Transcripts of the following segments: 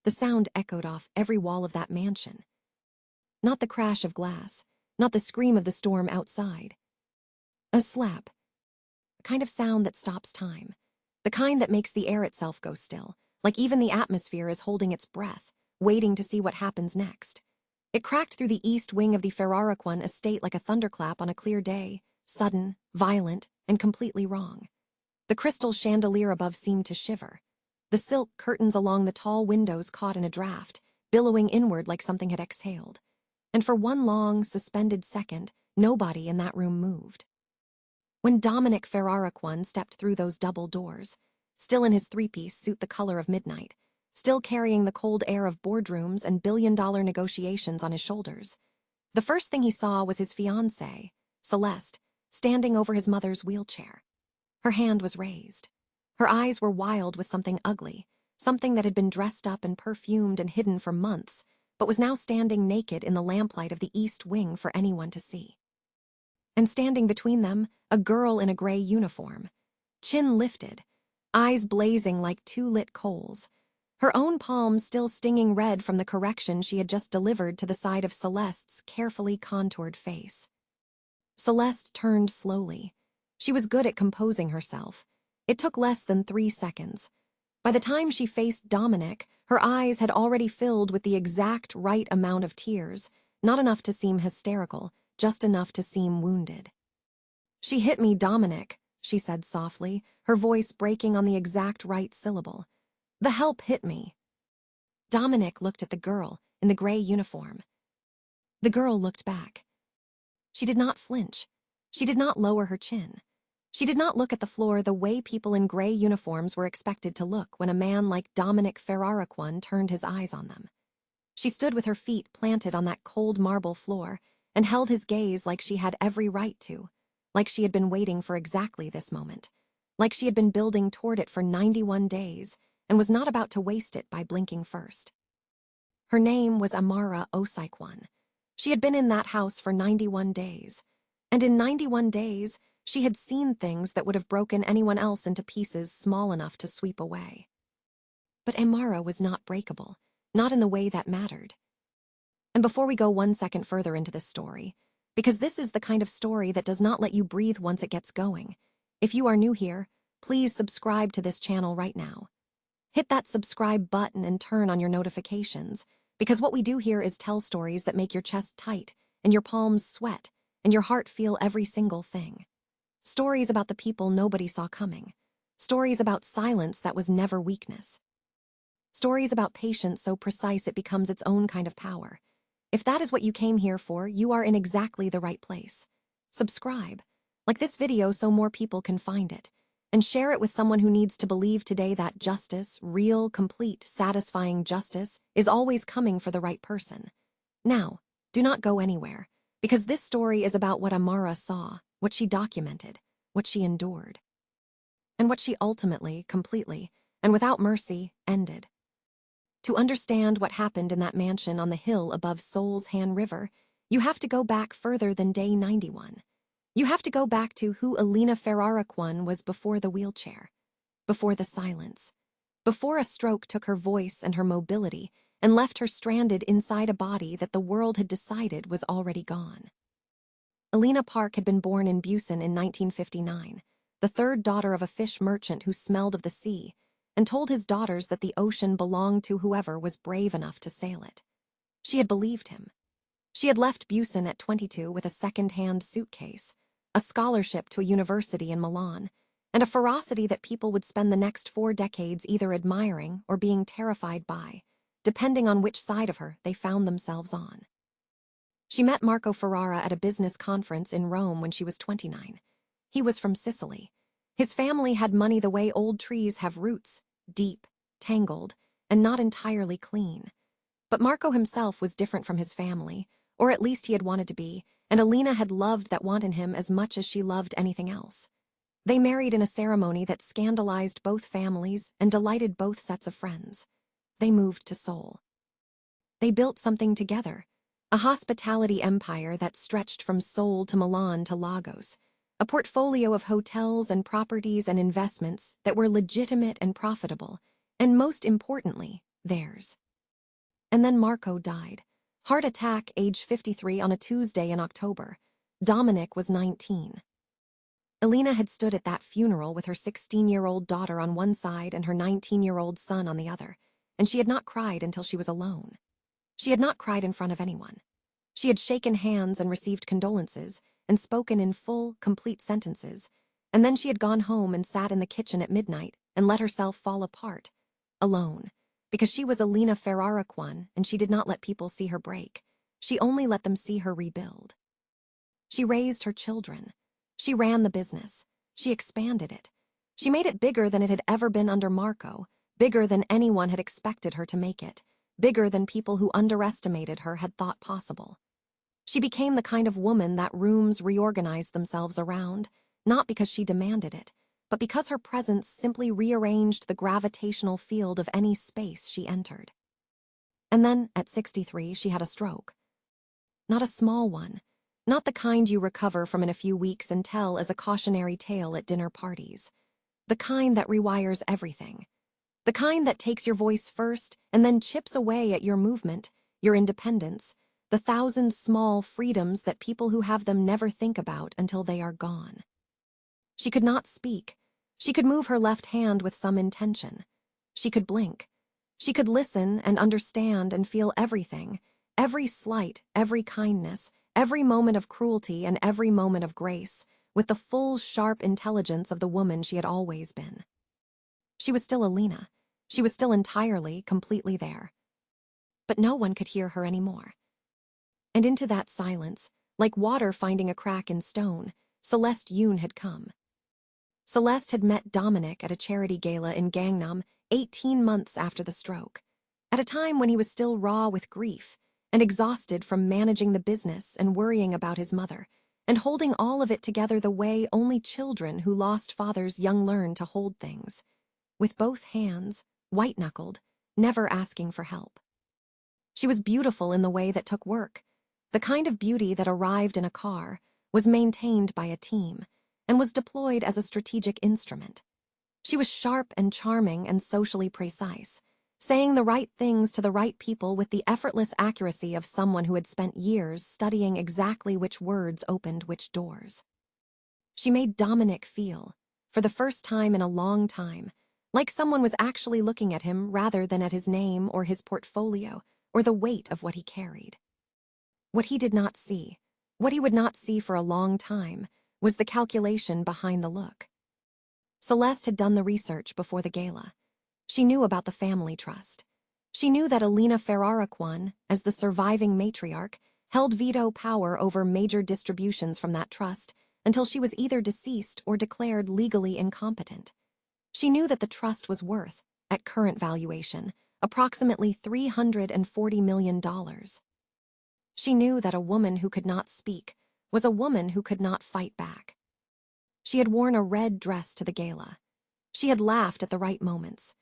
The sound echoed off every wall of that mansion. Not the crash of glass, not the scream of the storm outside. A slap. A kind of sound that stops time. The kind that makes the air itself go still, like even the atmosphere is holding its breath, waiting to see what happens next. It cracked through the east wing of the Ferraraquan estate like a thunderclap on a clear day, sudden, violent, and completely wrong. The crystal chandelier above seemed to shiver. The silk curtains along the tall windows caught in a draft, billowing inward like something had exhaled. And for one long, suspended second, nobody in that room moved. When Dominic Ferraraquan stepped through those double doors, still in his three-piece suit the color of midnight, still carrying the cold air of boardrooms and billion-dollar negotiations on his shoulders, the first thing he saw was his fiancée, Celeste, standing over his mother's wheelchair. Her hand was raised. Her eyes were wild with something ugly, something that had been dressed up and perfumed and hidden for months, but was now standing naked in the lamplight of the east wing for anyone to see. And standing between them, a girl in a gray uniform, chin lifted, eyes blazing like two lit coals, her own palms still stinging red from the correction she had just delivered to the side of Celeste's carefully contoured face. Celeste turned slowly. She was good at composing herself. It took less than 3 seconds. By the time she faced Dominic, her eyes had already filled with the exact right amount of tears, not enough to seem hysterical, just enough to seem wounded. "She hit me, Dominic," she said softly, her voice breaking on the exact right syllable. "The help hit me." Dominic looked at the girl in the gray uniform. The girl looked back. She did not flinch. She did not lower her chin. She did not look at the floor the way people in gray uniforms were expected to look when a man like Dominic Ferraraquan turned his eyes on them. She stood with her feet planted on that cold marble floor and held his gaze like she had every right to, like she had been waiting for exactly this moment, like she had been building toward it for 91 days and was not about to waste it by blinking first. Her name was Amara Osaikwan. She had been in that house for 91 days, and in 91 days, she had seen things that would have broken anyone else into pieces small enough to sweep away. But Amara was not breakable, not in the way that mattered. And before we go 1 second further into this story, because this is the kind of story that does not let you breathe once it gets going, if you are new here, please subscribe to this channel right now. Hit that subscribe button and turn on your notifications, because what we do here is tell stories that make your chest tight and your palms sweat and your heart feel every single thing. Stories about the people nobody saw coming. Stories about silence that was never weakness. Stories about patience so precise it becomes its own kind of power. If that is what you came here for, you are in exactly the right place. Subscribe, like this video so more people can find it, and share it with someone who needs to believe today that justice, real, complete, satisfying justice, is always coming for the right person. Now, do not go anywhere, because this story is about what Amara saw, what she documented, what she endured, and what she ultimately, completely, and without mercy, ended. To understand what happened in that mansion on the hill above Seoul's Han River, you have to go back further than day 91. You have to go back to who Elena Ferraraquan was before the wheelchair, before the silence, before a stroke took her voice and her mobility and left her stranded inside a body that the world had decided was already gone. Elena Park had been born in Busan in 1959, the third daughter of a fish merchant who smelled of the sea, and told his daughters that the ocean belonged to whoever was brave enough to sail it. She had believed him. She had left Busan at 22 with a second-hand suitcase, a scholarship to a university in Milan, and a ferocity that people would spend the next 4 decades either admiring or being terrified by, depending on which side of her they found themselves on. She met Marco Ferrara at a business conference in Rome when she was 29. He was from Sicily. His family had money the way old trees have roots, deep, tangled, and not entirely clean. But Marco himself was different from his family, or at least he had wanted to be, and Elena had loved that want in him as much as she loved anything else. They married in a ceremony that scandalized both families and delighted both sets of friends. They moved to Seoul. They built something together, a hospitality empire that stretched from Seoul to Milan to Lagos, a portfolio of hotels and properties and investments that were legitimate and profitable, and most importantly, theirs. And then Marco died. Heart attack, age 53, on a Tuesday in October. Dominic was 19. Alina had stood at that funeral with her 16-year-old daughter on one side and her 19-year-old son on the other, and she had not cried until she was alone. She had not cried in front of anyone. She had shaken hands and received condolences and spoken in full, complete sentences, and then she had gone home and sat in the kitchen at midnight and let herself fall apart, alone, because she was Alina Ferraraquan and she did not let people see her break. She only let them see her rebuild. She raised her children. She ran the business. She expanded it. She made it bigger than it had ever been under Marco, bigger than anyone had expected her to make it, bigger than people who underestimated her had thought possible. She became the kind of woman that rooms reorganized themselves around, not because she demanded it, but because her presence simply rearranged the gravitational field of any space she entered. And then, at 63, she had a stroke. Not a small one, not the kind you recover from in a few weeks and tell as a cautionary tale at dinner parties. The kind that rewires everything. The kind that takes your voice first and then chips away at your movement, your independence, the thousand small freedoms that people who have them never think about until they are gone. She could not speak. She could move her left hand with some intention. She could blink. She could listen and understand and feel everything, every slight, every kindness, every moment of cruelty and every moment of grace, with the full, sharp intelligence of the woman she had always been. She was still Alina. She was still entirely, completely there. But no one could hear her anymore. And into that silence, like water finding a crack in stone, Celeste Yoon had come. Celeste had met Dominic at a charity gala in Gangnam 18 months after the stroke, at a time when he was still raw with grief and exhausted from managing the business and worrying about his mother, and holding all of it together the way only children who lost fathers young learn to hold things, with both hands, white-knuckled, never asking for help. She was beautiful in the way that took work, the kind of beauty that arrived in a car, was maintained by a team, and was deployed as a strategic instrument. She was sharp and charming and socially precise, saying the right things to the right people with the effortless accuracy of someone who had spent years studying exactly which words opened which doors. She made Dominic feel, for the first time in a long time, like someone was actually looking at him rather than at his name or his portfolio or the weight of what he carried. What he did not see, what he would not see for a long time, was the calculation behind the look. Celeste had done the research before the gala. She knew about the family trust. She knew that Alina Ferraraquan, as the surviving matriarch, held veto power over major distributions from that trust until she was either deceased or declared legally incompetent. She knew that the trust was worth, at current valuation, approximately $340 million. She knew that a woman who could not speak was a woman who could not fight back. She had worn a red dress to the gala. She had laughed at the right moments.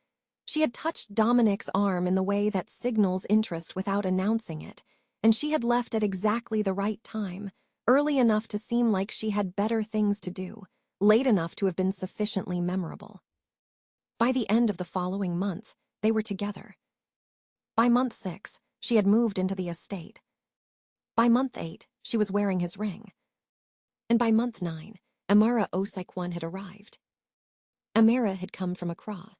She had touched Dominic's arm in the way that signals interest without announcing it, and she had left at exactly the right time, early enough to seem like she had better things to do, late enough to have been sufficiently memorable. By the end of the following month, they were together. By month 6, she had moved into the estate. By month 8, she was wearing his ring. And by month 9, Amara Osaikwan had arrived. Amara had come from Accra.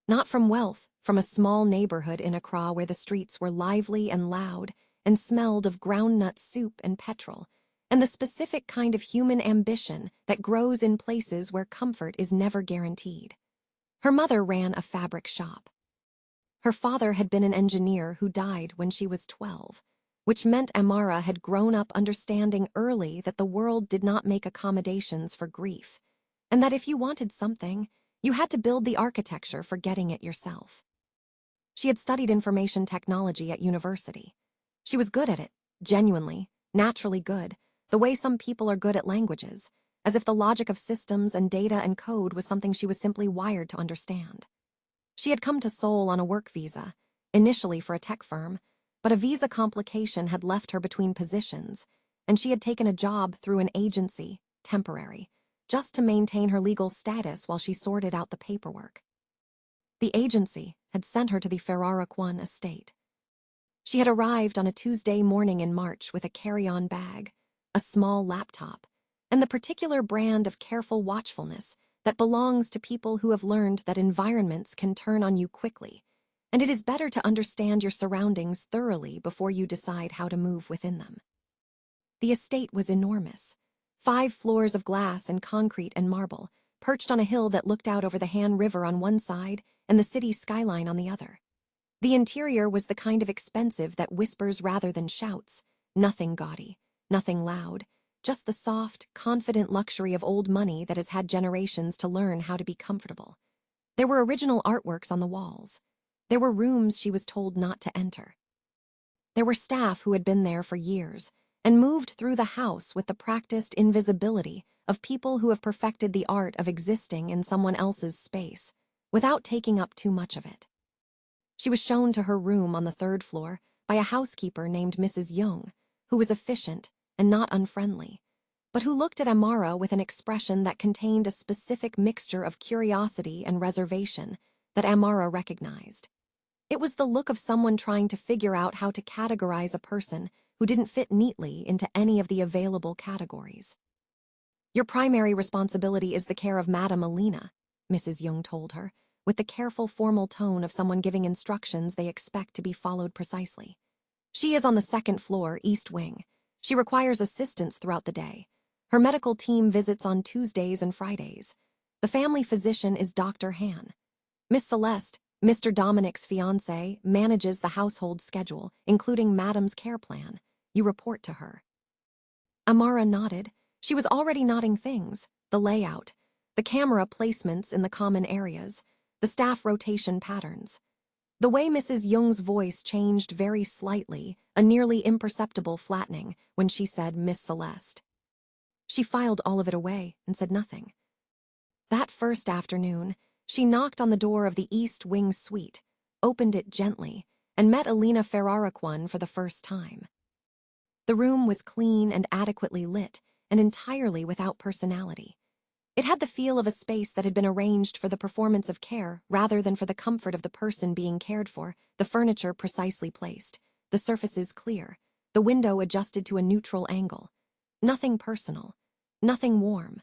Not from wealth, from a small neighborhood in Accra where the streets were lively and loud and smelled of groundnut soup and petrol, and the specific kind of human ambition that grows in places where comfort is never guaranteed. Her mother ran a fabric shop. Her father had been an engineer who died when she was 12, which meant Amara had grown up understanding early that the world did not make accommodations for grief, and that if you wanted something, you had to build the architecture for getting it yourself. She had studied information technology at university. She was good at it, genuinely, naturally good, the way some people are good at languages, as if the logic of systems and data and code was something she was simply wired to understand. She had come to Seoul on a work visa, initially for a tech firm, but a visa complication had left her between positions, and she had taken a job through an agency, temporary, just to maintain her legal status while she sorted out the paperwork. The agency had sent her to the Ferraraquan estate. She had arrived on a Tuesday morning in March with a carry-on bag, a small laptop, and the particular brand of careful watchfulness that belongs to people who have learned that environments can turn on you quickly, and it is better to understand your surroundings thoroughly before you decide how to move within them. The estate was enormous. 5 floors of glass and concrete and marble, perched on a hill that looked out over the Han River on one side and the city's skyline on the other. The interior was the kind of expensive that whispers rather than shouts, nothing gaudy, nothing loud, just the soft, confident luxury of old money that has had generations to learn how to be comfortable. There were original artworks on the walls. There were rooms she was told not to enter. There were staff who had been there for years and moved through the house with the practiced invisibility of people who have perfected the art of existing in someone else's space without taking up too much of it. She was shown to her room on the 3rd floor by a housekeeper named Mrs. Young, who was efficient and not unfriendly, but who looked at Amara with an expression that contained a specific mixture of curiosity and reservation that Amara recognized. It was the look of someone trying to figure out how to categorize a person who didn't fit neatly into any of the available categories. "Your primary responsibility is the care of Madame Alina," Mrs. Young told her, with the careful, formal tone of someone giving instructions they expect to be followed precisely. "She is on the 2nd floor, East Wing. She requires assistance throughout the day. Her medical team visits on Tuesdays and Fridays. The family physician is Dr. Han. Miss Celeste, Mr. Dominic's fiancée, manages the household schedule, including Madame's care plan. You report to her." Amara nodded. She was already noting things: the layout, the camera placements in the common areas, the staff rotation patterns. The way Mrs. Young's voice changed very slightly, a nearly imperceptible flattening, when she said Miss Celeste. She filed all of it away and said nothing. That first afternoon, she knocked on the door of the East Wing suite, opened it gently, and met Alina Ferraraquan for the first time. The room was clean and adequately lit, and entirely without personality. It had the feel of a space that had been arranged for the performance of care rather than for the comfort of the person being cared for, the furniture precisely placed, the surfaces clear, the window adjusted to a neutral angle. Nothing personal, nothing warm.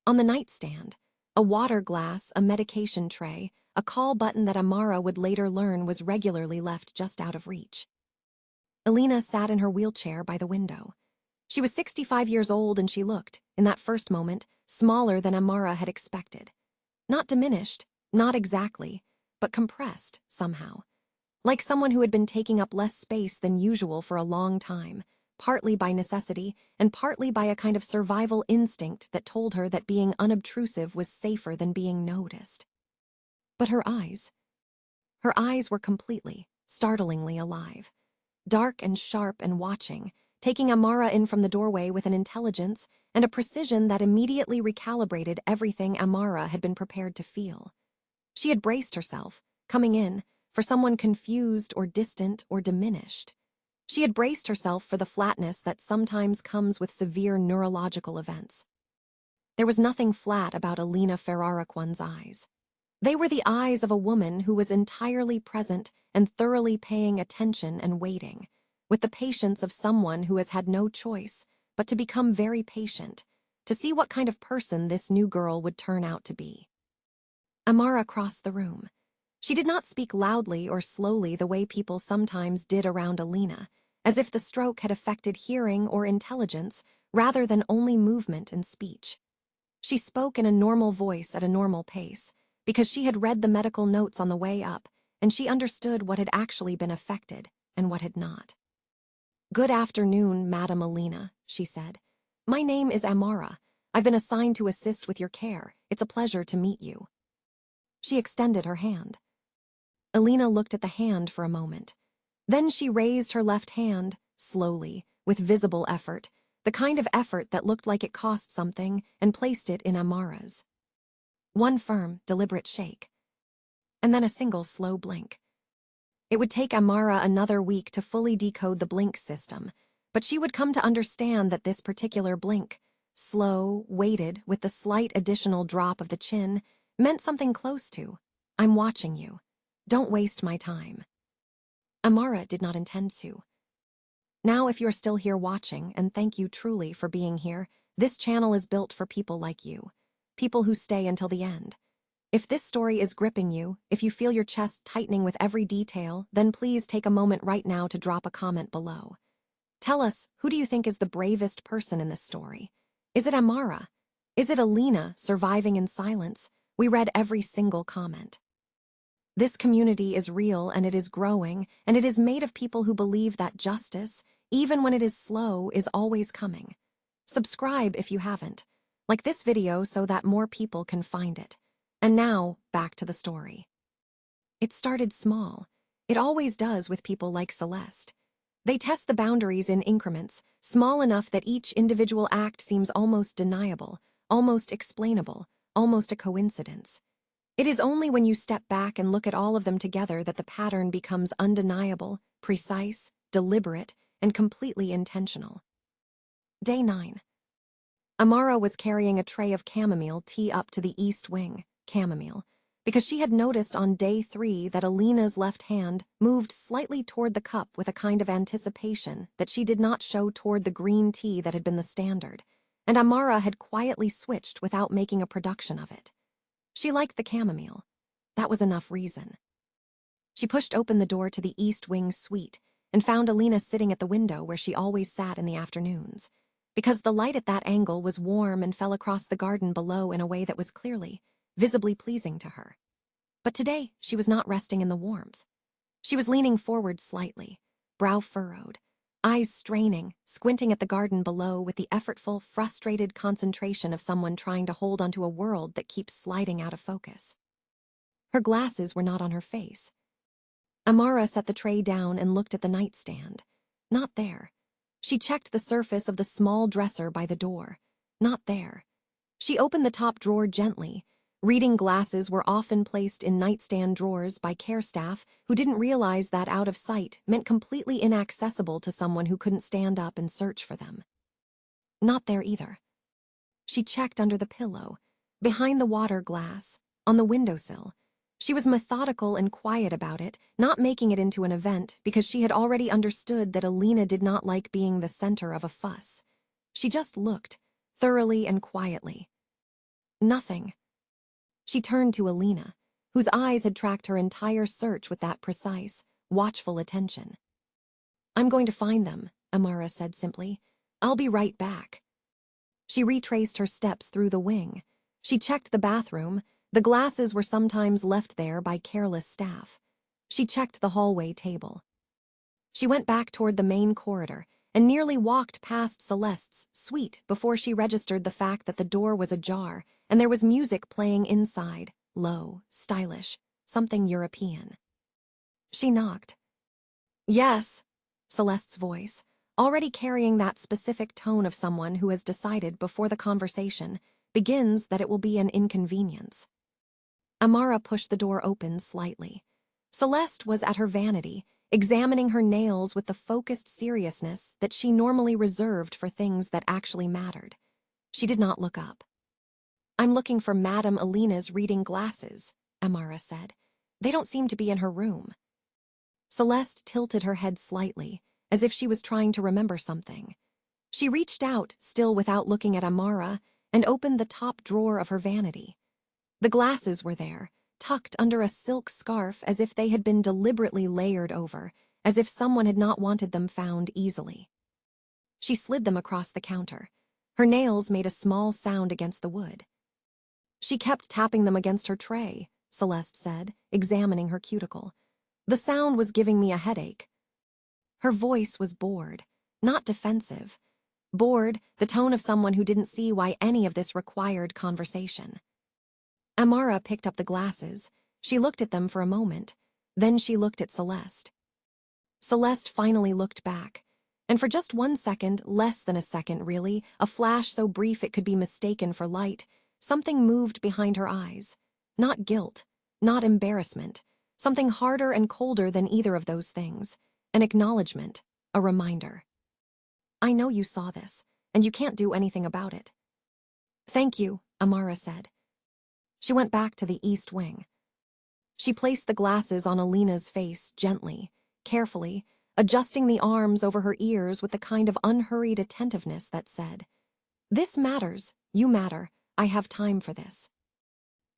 On the nightstand, a water glass, a medication tray, a call button that Amara would later learn was regularly left just out of reach. Alina sat in her wheelchair by the window. She was 65 years old, and she looked, in that first moment, smaller than Amara had expected. Not diminished, not exactly, but compressed somehow. Like someone who had been taking up less space than usual for a long time, partly by necessity and partly by a kind of survival instinct that told her that being unobtrusive was safer than being noticed. But her eyes were completely, startlingly alive. Dark and sharp and watching, taking Amara in from the doorway with an intelligence and a precision that immediately recalibrated everything Amara had been prepared to feel. She had braced herself, coming in, for someone confused or distant or diminished. She had braced herself for the flatness that sometimes comes with severe neurological events. There was nothing flat about Alina Ferraraquan's eyes. They were the eyes of a woman who was entirely present and thoroughly paying attention and waiting, with the patience of someone who has had no choice but to become very patient, to see what kind of person this new girl would turn out to be. Amara crossed the room. She did not speak loudly or slowly the way people sometimes did around Alina, as if the stroke had affected hearing or intelligence rather than only movement and speech. She spoke in a normal voice at a normal pace, because she had read the medical notes on the way up, and she understood what had actually been affected and what had not. "Good afternoon, Madame Alina," she said. "My name is Amara. I've been assigned to assist with your care. It's a pleasure to meet you." She extended her hand. Alina looked at the hand for a moment. Then she raised her left hand, slowly, with visible effort, the kind of effort that looked like it cost something, and placed it in Amara's. One firm, deliberate shake. And then a single slow blink. It would take Amara another week to fully decode the blink system, but she would come to understand that this particular blink, slow, weighted, with the slight additional drop of the chin, meant something close to, "I'm watching you. Don't waste my time." Amara did not intend to. Now, if you're still here watching, and thank you truly for being here, this channel is built for people like you. People who stay until the end. If this story is gripping you, if you feel your chest tightening with every detail, then please take a moment right now to drop a comment below. Tell us, who do you think is the bravest person in this story? Is it Amara? Is it Alina surviving in silence? We read every single comment. This community is real and it is growing, and it is made of people who believe that justice, even when it is slow, is always coming. Subscribe if you haven't. Like this video so that more people can find it. And now, back to the story. It started small. It always does with people like Celeste. They test the boundaries in increments, small enough that each individual act seems almost deniable, almost explainable, almost a coincidence. It is only when you step back and look at all of them together that the pattern becomes undeniable, precise, deliberate, and completely intentional. Day 9. Amara was carrying a tray of chamomile tea up to the east wing, chamomile, because she had noticed on day 3 that Alina's left hand moved slightly toward the cup with a kind of anticipation that she did not show toward the green tea that had been the standard, and Amara had quietly switched without making a production of it. She liked the chamomile. That was enough reason. She pushed open the door to the East Wing suite and found Alina sitting at the window where she always sat in the afternoons, because the light at that angle was warm and fell across the garden below in a way that was clearly, visibly pleasing to her. But today, she was not resting in the warmth. She was leaning forward slightly, brow furrowed, eyes straining, squinting at the garden below with the effortful, frustrated concentration of someone trying to hold onto a world that keeps sliding out of focus. Her glasses were not on her face. Amara set the tray down and looked at the nightstand. Not there. She checked the surface of the small dresser by the door. Not there. She opened the top drawer gently. Reading glasses were often placed in nightstand drawers by care staff who didn't realize that out of sight meant completely inaccessible to someone who couldn't stand up and search for them. Not there either. She checked under the pillow, behind the water glass, on the windowsill. She was methodical and quiet about it, not making it into an event because she had already understood that Alina did not like being the center of a fuss. She just looked, thoroughly and quietly. Nothing. She turned to Alina, whose eyes had tracked her entire search with that precise, watchful attention. "I'm going to find them," Amara said simply. "I'll be right back." She retraced her steps through the wing. She checked the bathroom. The glasses were sometimes left there by careless staff. She checked the hallway table. She went back toward the main corridor and nearly walked past Celeste's suite before she registered the fact that the door was ajar and there was music playing inside, low, stylish, something European. She knocked. "Yes," Celeste's voice, already carrying that specific tone of someone who has decided before the conversation begins that it will be an inconvenience. Amara pushed the door open slightly. Celeste was at her vanity, examining her nails with the focused seriousness that she normally reserved for things that actually mattered. She did not look up. "I'm looking for Madame Alina's reading glasses," Amara said. "They don't seem to be in her room." Celeste tilted her head slightly, as if she was trying to remember something. She reached out, still without looking at Amara, and opened the top drawer of her vanity. The glasses were there, tucked under a silk scarf as if they had been deliberately layered over, as if someone had not wanted them found easily. She slid them across the counter. Her nails made a small sound against the wood. "She kept tapping them against her tray," Celeste said, examining her cuticle. "The sound was giving me a headache." Her voice was bored, not defensive. Bored, the tone of someone who didn't see why any of this required conversation. Amara picked up the glasses. She looked at them for a moment. Then she looked at Celeste. Celeste finally looked back. And for just 1 second, less than a second really, a flash so brief it could be mistaken for light, something moved behind her eyes. Not guilt, not embarrassment. Something harder and colder than either of those things. An acknowledgement, a reminder. "I know you saw this, and you can't do anything about it." "Thank you," Amara said. She went back to the east wing. She placed the glasses on Alina's face gently, carefully, adjusting the arms over her ears with the kind of unhurried attentiveness that said, "This matters, you matter, I have time for this."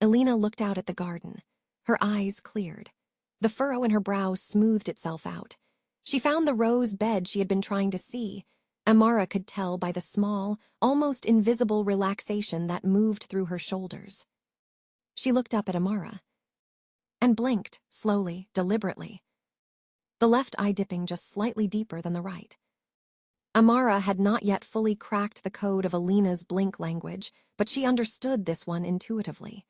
Alina looked out at the garden. Her eyes cleared. The furrow in her brow smoothed itself out. She found the rose bed she had been trying to see. Amara could tell by the small, almost invisible relaxation that moved through her shoulders. She looked up at Amara and blinked, slowly, deliberately, the left eye dipping just slightly deeper than the right. Amara had not yet fully cracked the code of Alina's blink language, but she understood this one intuitively.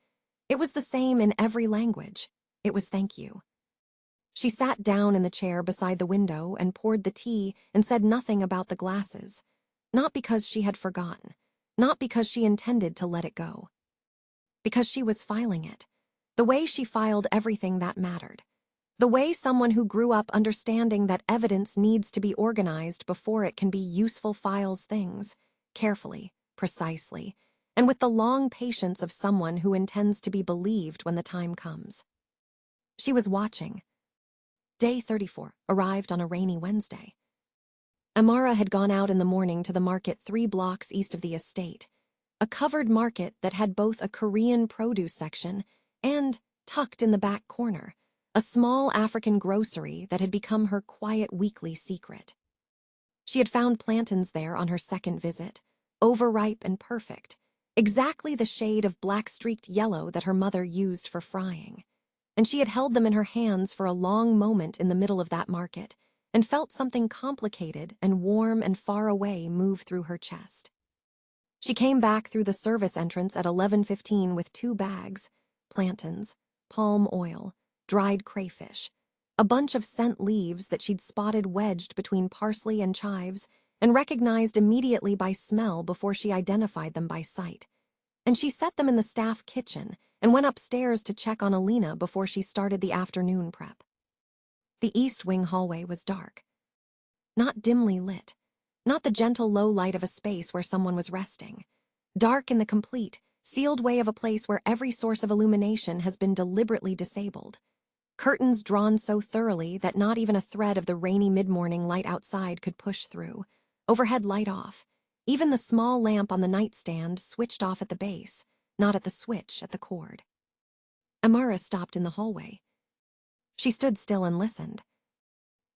It was the same in every language. It was thank you. She sat down in the chair beside the window and poured the tea and said nothing about the glasses. Not because she had forgotten, not because she intended to let it go. Because she was filing it, the way she filed everything that mattered. The way someone who grew up understanding that evidence needs to be organized before it can be useful files things, carefully, precisely, and with the long patience of someone who intends to be believed when the time comes. She was watching. Day 34 arrived on a rainy Wednesday. Amara had gone out in the morning to the market 3 blocks east of the estate, a covered market that had both a Korean produce section and, tucked in the back corner, a small African grocery that had become her quiet weekly secret. She had found plantains there on her second visit, overripe and perfect, exactly the shade of black-streaked yellow that her mother used for frying. And she had held them in her hands for a long moment in the middle of that market and felt something complicated and warm and far away move through her chest. She came back through the service entrance at 11:15 with 2 bags, plantains, palm oil, dried crayfish, a bunch of scent leaves that she'd spotted wedged between parsley and chives and recognized immediately by smell before she identified them by sight. And she set them in the staff kitchen and went upstairs to check on Alina before she started the afternoon prep. The east wing hallway was dark. Not dimly lit. Not the gentle low light of a space where someone was resting. Dark in the complete, sealed way of a place where every source of illumination has been deliberately disabled. Curtains drawn so thoroughly that not even a thread of the rainy mid-morning light outside could push through. Overhead light off. Even the small lamp on the nightstand switched off at the base, not at the switch at the cord. Amara stopped in the hallway. She stood still and listened.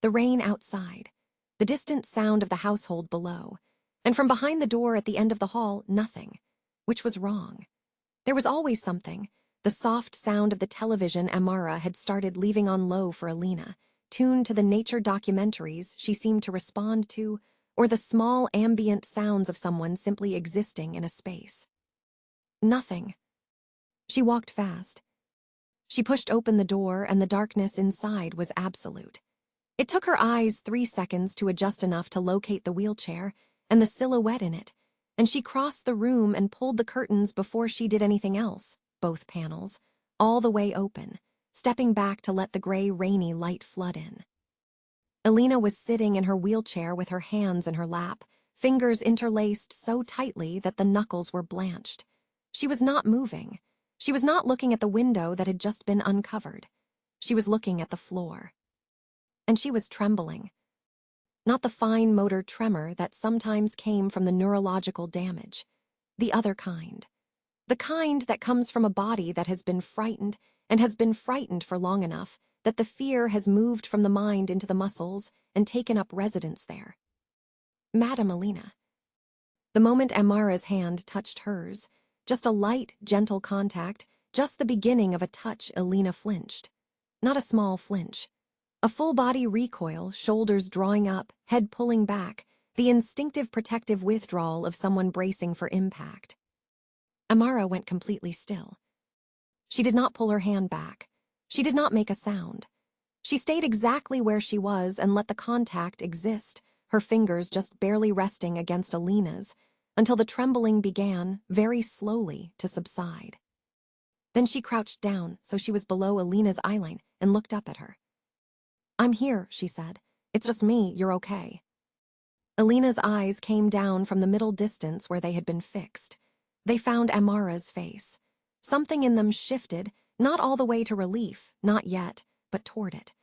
The rain outside, the distant sound of the household below, and from behind the door at the end of the hall, nothing, which was wrong. There was always something, the soft sound of the television Amara had started leaving on low for Alina, tuned to the nature documentaries she seemed to respond to, or the small ambient sounds of someone simply existing in a space. Nothing. She walked fast. She pushed open the door and the darkness inside was absolute. It took her eyes 3 seconds to adjust enough to locate the wheelchair and the silhouette in it, and she crossed the room and pulled the curtains before she did anything else, both panels, all the way open, stepping back to let the gray, rainy light flood in. Alina was sitting in her wheelchair with her hands in her lap, fingers interlaced so tightly that the knuckles were blanched. She was not moving. She was not looking at the window that had just been uncovered. She was looking at the floor. And she was trembling. Not the fine motor tremor that sometimes came from the neurological damage. The other kind. The kind that comes from a body that has been frightened and has been frightened for long enough that the fear has moved from the mind into the muscles and taken up residence there. Madam Alina. The moment Amara's hand touched hers, just a light, gentle contact, just the beginning of a touch, Alina flinched. Not a small flinch. A full-body recoil, shoulders drawing up, head pulling back, the instinctive protective withdrawal of someone bracing for impact. Amara went completely still. She did not pull her hand back. She did not make a sound. She stayed exactly where she was and let the contact exist, her fingers just barely resting against Alina's, until the trembling began, very slowly, to subside. Then she crouched down so she was below Alina's eyeline and looked up at her. "I'm here," she said. "It's just me, you're okay." Alina's eyes came down from the middle distance where they had been fixed. They found Amara's face. Something in them shifted, not all the way to relief, not yet, but toward it.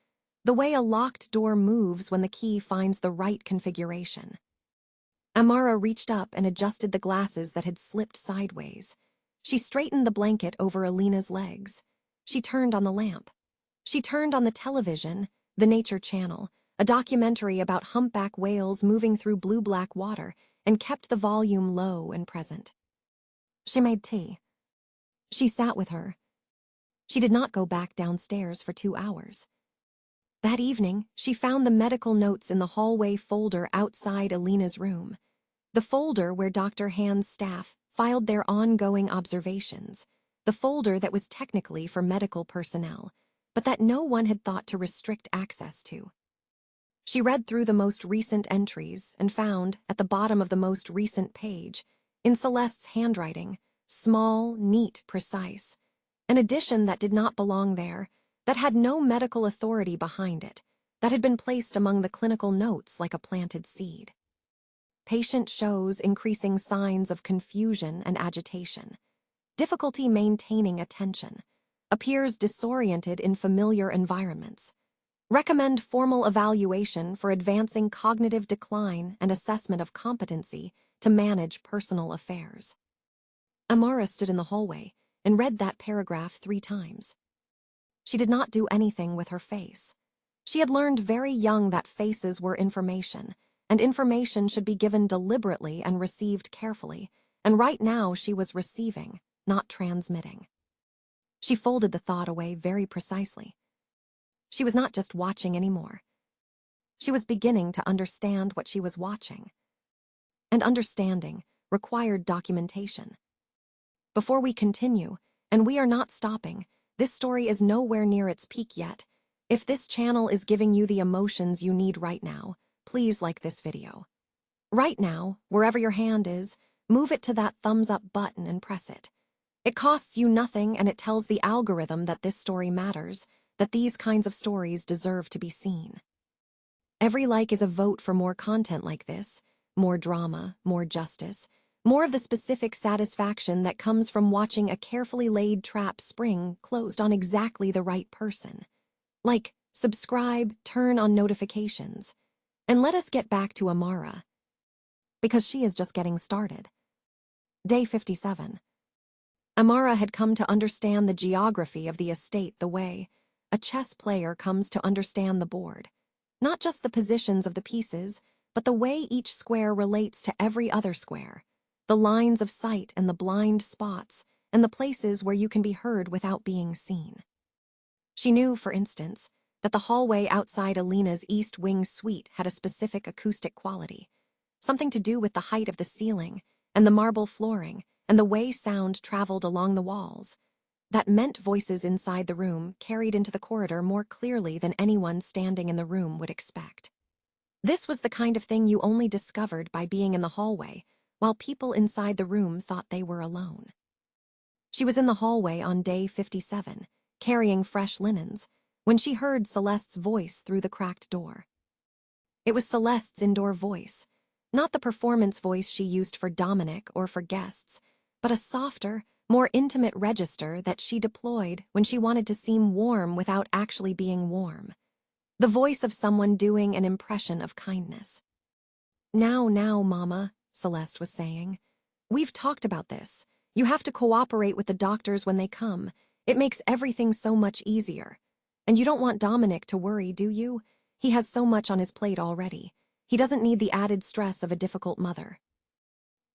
the way a locked door moves when the key finds the right configuration. Amara reached up and adjusted the glasses that had slipped sideways. She straightened the blanket over Alina's legs. She turned on the lamp. She turned on the television, the Nature Channel, a documentary about humpback whales moving through blue-black water, and kept the volume low and present. She made tea. She sat with her. She did not go back downstairs for 2 hours. That evening, she found the medical notes in the hallway folder outside Alina's room. The folder where Dr. Hand's staff filed their ongoing observations. The folder that was technically for medical personnel, but that no one had thought to restrict access to. She read through the most recent entries and found, at the bottom of the most recent page, in Celeste's handwriting, small, neat, precise, an addition that did not belong there, that had no medical authority behind it, that had been placed among the clinical notes like a planted seed. Patient shows increasing signs of confusion and agitation. Difficulty maintaining attention. Appears disoriented in familiar environments. Recommend formal evaluation for advancing cognitive decline and assessment of competency to manage personal affairs. Amara stood in the hallway and read that paragraph 3 times. She did not do anything with her face. She had learned very young that faces were information, and information should be given deliberately and received carefully, and right now she was receiving, not transmitting. She folded the thought away very precisely. She was not just watching anymore. She was beginning to understand what she was watching. And understanding required documentation. Before we continue, and we are not stopping, this story is nowhere near its peak yet. If this channel is giving you the emotions you need right now, please like this video. Right now, wherever your hand is, move it to that thumbs up button and press it. It costs you nothing and it tells the algorithm that this story matters, that these kinds of stories deserve to be seen. Every like is a vote for more content like this, more drama, more justice, more of the specific satisfaction that comes from watching a carefully laid trap spring closed on exactly the right person. Like, subscribe, turn on notifications. And let us get back to Amara, because she is just getting started. Day 57. Amara had come to understand the geography of the estate the way a chess player comes to understand the board. Not just the positions of the pieces, but the way each square relates to every other square, the lines of sight and the blind spots, and the places where you can be heard without being seen. She knew, for instance, that the hallway outside Alina's East Wing suite had a specific acoustic quality, something to do with the height of the ceiling and the marble flooring and the way sound traveled along the walls. That meant voices inside the room carried into the corridor more clearly than anyone standing in the room would expect. This was the kind of thing you only discovered by being in the hallway, while people inside the room thought they were alone. She was in the hallway on day 57, carrying fresh linens, when she heard Celeste's voice through the cracked door. It was Celeste's indoor voice, not the performance voice she used for Dominic or for guests, but a softer, more intimate register that she deployed when she wanted to seem warm without actually being warm. The voice of someone doing an impression of kindness. Now, Mama, Celeste was saying. We've talked about this. You have to cooperate with the doctors when they come. It makes everything so much easier. And you don't want Dominic to worry, do you? He has so much on his plate already. He doesn't need the added stress of a difficult mother.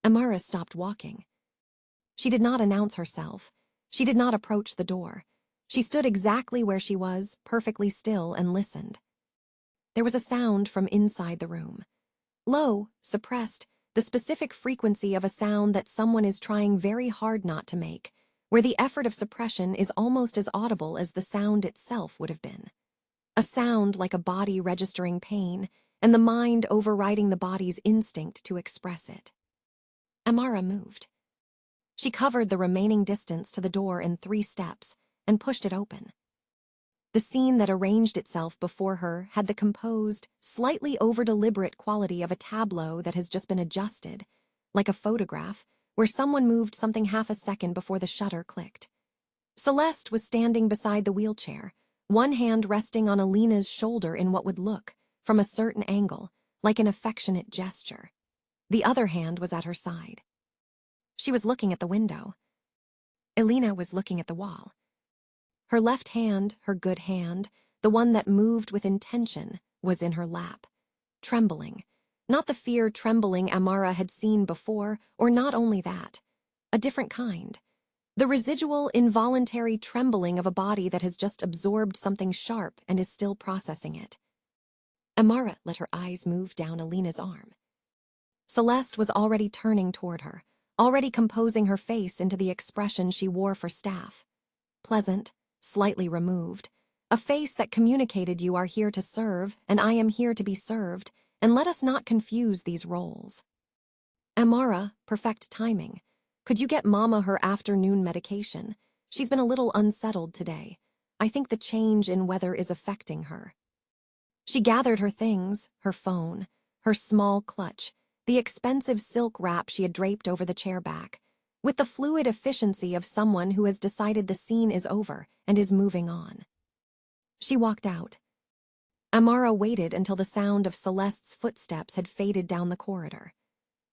Amara stopped walking. She did not announce herself. She did not approach the door. She stood exactly where she was, perfectly still, and listened. There was a sound from inside the room. Low, suppressed, the specific frequency of a sound that someone is trying very hard not to make, where the effort of suppression is almost as audible as the sound itself would have been. A sound like a body registering pain, and the mind overriding the body's instinct to express it. Amara moved. She covered the remaining distance to the door in 3 steps and pushed it open. The scene that arranged itself before her had the composed, slightly over-deliberate quality of a tableau that has just been adjusted, like a photograph, where someone moved something half a second before the shutter clicked. Celeste was standing beside the wheelchair, one hand resting on Alina's shoulder in what would look, from a certain angle, like an affectionate gesture. The other hand was at her side. She was looking at the window. Alina was looking at the wall. Her left hand, her good hand, the one that moved with intention, was in her lap, trembling. Not the fear trembling Amara had seen before, or not only that, a different kind. The residual, involuntary trembling of a body that has just absorbed something sharp and is still processing it. Amara let her eyes move down Alina's arm. Celeste was already turning toward her, already composing her face into the expression she wore for staff. Pleasant, slightly removed, a face that communicated you are here to serve and I am here to be served, and let us not confuse these roles. Amara, perfect timing. Could you get Mama her afternoon medication? She's been a little unsettled today. I think the change in weather is affecting her. She gathered her things, her phone, her small clutch, the expensive silk wrap she had draped over the chair back, with the fluid efficiency of someone who has decided the scene is over and is moving on. She walked out. Amara waited until the sound of Celeste's footsteps had faded down the corridor.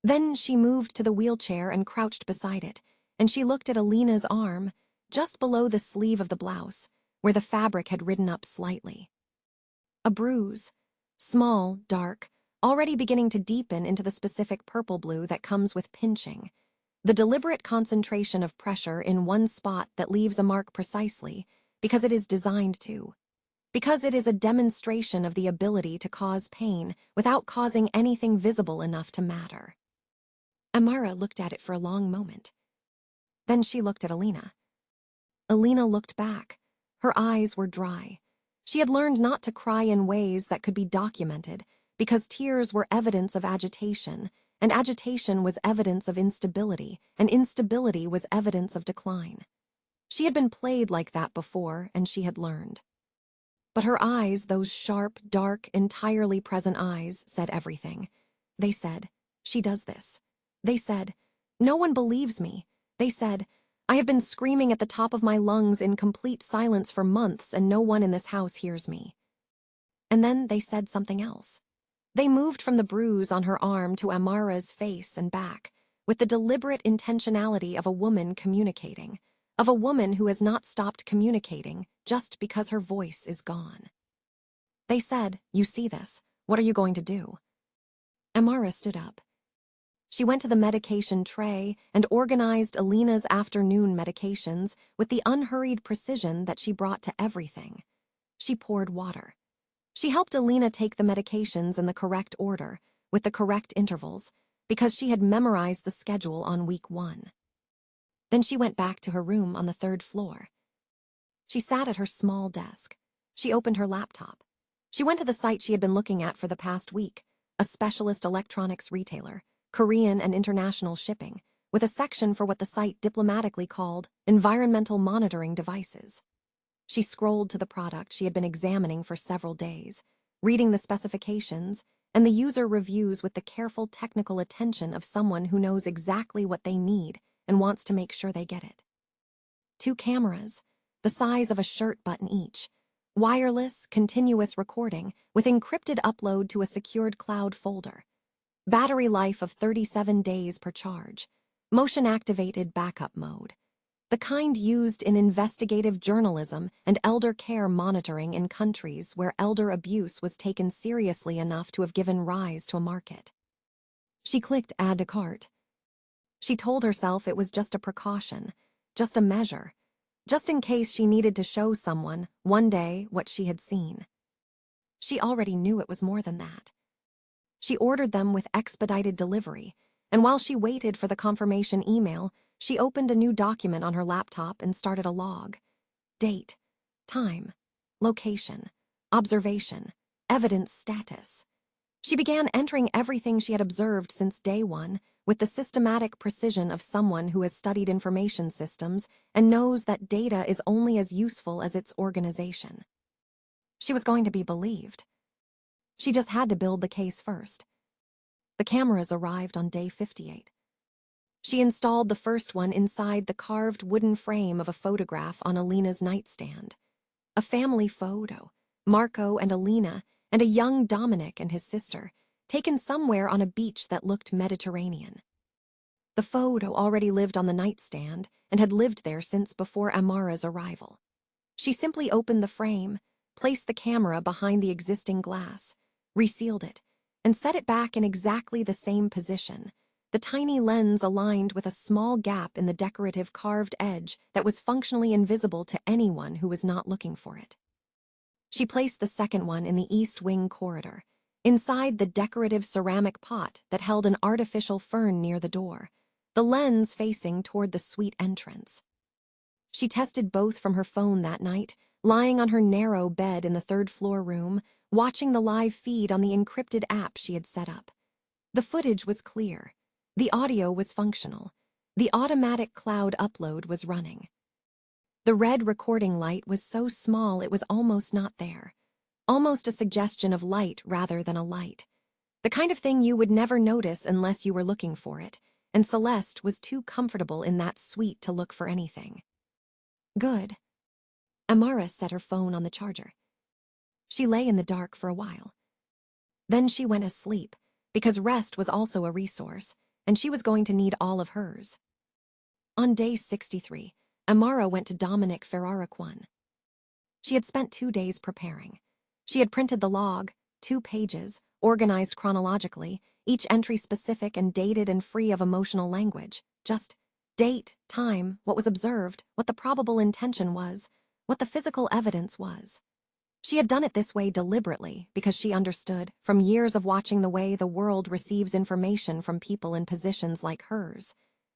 Then she moved to the wheelchair and crouched beside it, and she looked at Alina's arm, just below the sleeve of the blouse, where the fabric had ridden up slightly. A bruise, small, dark, already beginning to deepen into the specific purple blue that comes with pinching, the deliberate concentration of pressure in one spot that leaves a mark precisely, because it is designed to. Because it is a demonstration of the ability to cause pain without causing anything visible enough to matter. Amara looked at it for a long moment. Then she looked at Alina. Alina looked back. Her eyes were dry. She had learned not to cry in ways that could be documented, because tears were evidence of agitation, and agitation was evidence of instability, and instability was evidence of decline. She had been played like that before, and she had learned. But her eyes, those sharp, dark, entirely present eyes, said everything. They said, "She does this." They said, "No one believes me." They said, "I have been screaming at the top of my lungs in complete silence for months and no one in this house hears me." And then they said something else. They moved from the bruise on her arm to Amara's face and back, with the deliberate intentionality of a woman communicating, of a woman who has not stopped communicating just because her voice is gone. They said, "You see this. What are you going to do?" Amara stood up. She went to the medication tray and organized Alina's afternoon medications with the unhurried precision that she brought to everything. She poured water. She helped Alina take the medications in the correct order, with the correct intervals, because she had memorized the schedule on week 1. Then she went back to her room on the 3rd floor. She sat at her small desk. She opened her laptop. She went to the site she had been looking at for the past week, a specialist electronics retailer, Korean and international shipping, with a section for what the site diplomatically called environmental monitoring devices. She scrolled to the product she had been examining for several days, reading the specifications and the user reviews with the careful technical attention of someone who knows exactly what they need and wants to make sure they get it. 2 cameras, the size of a shirt button each, wireless, continuous recording with encrypted upload to a secured cloud folder. Battery life of 37 days per charge. Motion-activated backup mode. The kind used in investigative journalism and elder care monitoring in countries where elder abuse was taken seriously enough to have given rise to a market. She clicked Add to Cart. She told herself it was just a precaution, just a measure, just in case she needed to show someone, one day, what she had seen. She already knew it was more than that. She ordered them with expedited delivery, and while she waited for the confirmation email, she opened a new document on her laptop and started a log. Date, time, location, observation, evidence status. She began entering everything she had observed since day 1 with the systematic precision of someone who has studied information systems and knows that data is only as useful as its organization. She was going to be believed. She just had to build the case first. The cameras arrived on day 58. She installed the first one inside the carved wooden frame of a photograph on Alina's nightstand. A family photo, Marco and Alina, and a young Dominic and his sister, taken somewhere on a beach that looked Mediterranean. The photo already lived on the nightstand and had lived there since before Amara's arrival. She simply opened the frame, placed the camera behind the existing glass, resealed it, and set it back in exactly the same position, the tiny lens aligned with a small gap in the decorative carved edge that was functionally invisible to anyone who was not looking for it. She placed the second one in the east wing corridor, inside the decorative ceramic pot that held an artificial fern near the door, the lens facing toward the suite entrance. She tested both from her phone that night, lying on her narrow bed in the third-floor room, watching the live feed on the encrypted app she had set up. The footage was clear. The audio was functional. The automatic cloud upload was running. The red recording light was so small it was almost not there. Almost a suggestion of light rather than a light. The kind of thing you would never notice unless you were looking for it, and Celeste was too comfortable in that suite to look for anything. Good. Amara set her phone on the charger. She lay in the dark for a while. Then she went asleep, because rest was also a resource, and she was going to need all of hers. On day 63, Amara went to Dominic Ferraraquan. She had spent 2 days preparing. She had printed the log, 2 pages, organized chronologically, each entry specific and dated and free of emotional language. Just date, time, what was observed, what the probable intention was, what the physical evidence was. She had done it this way deliberately because she understood, from years of watching the way the world receives information from people in positions like hers,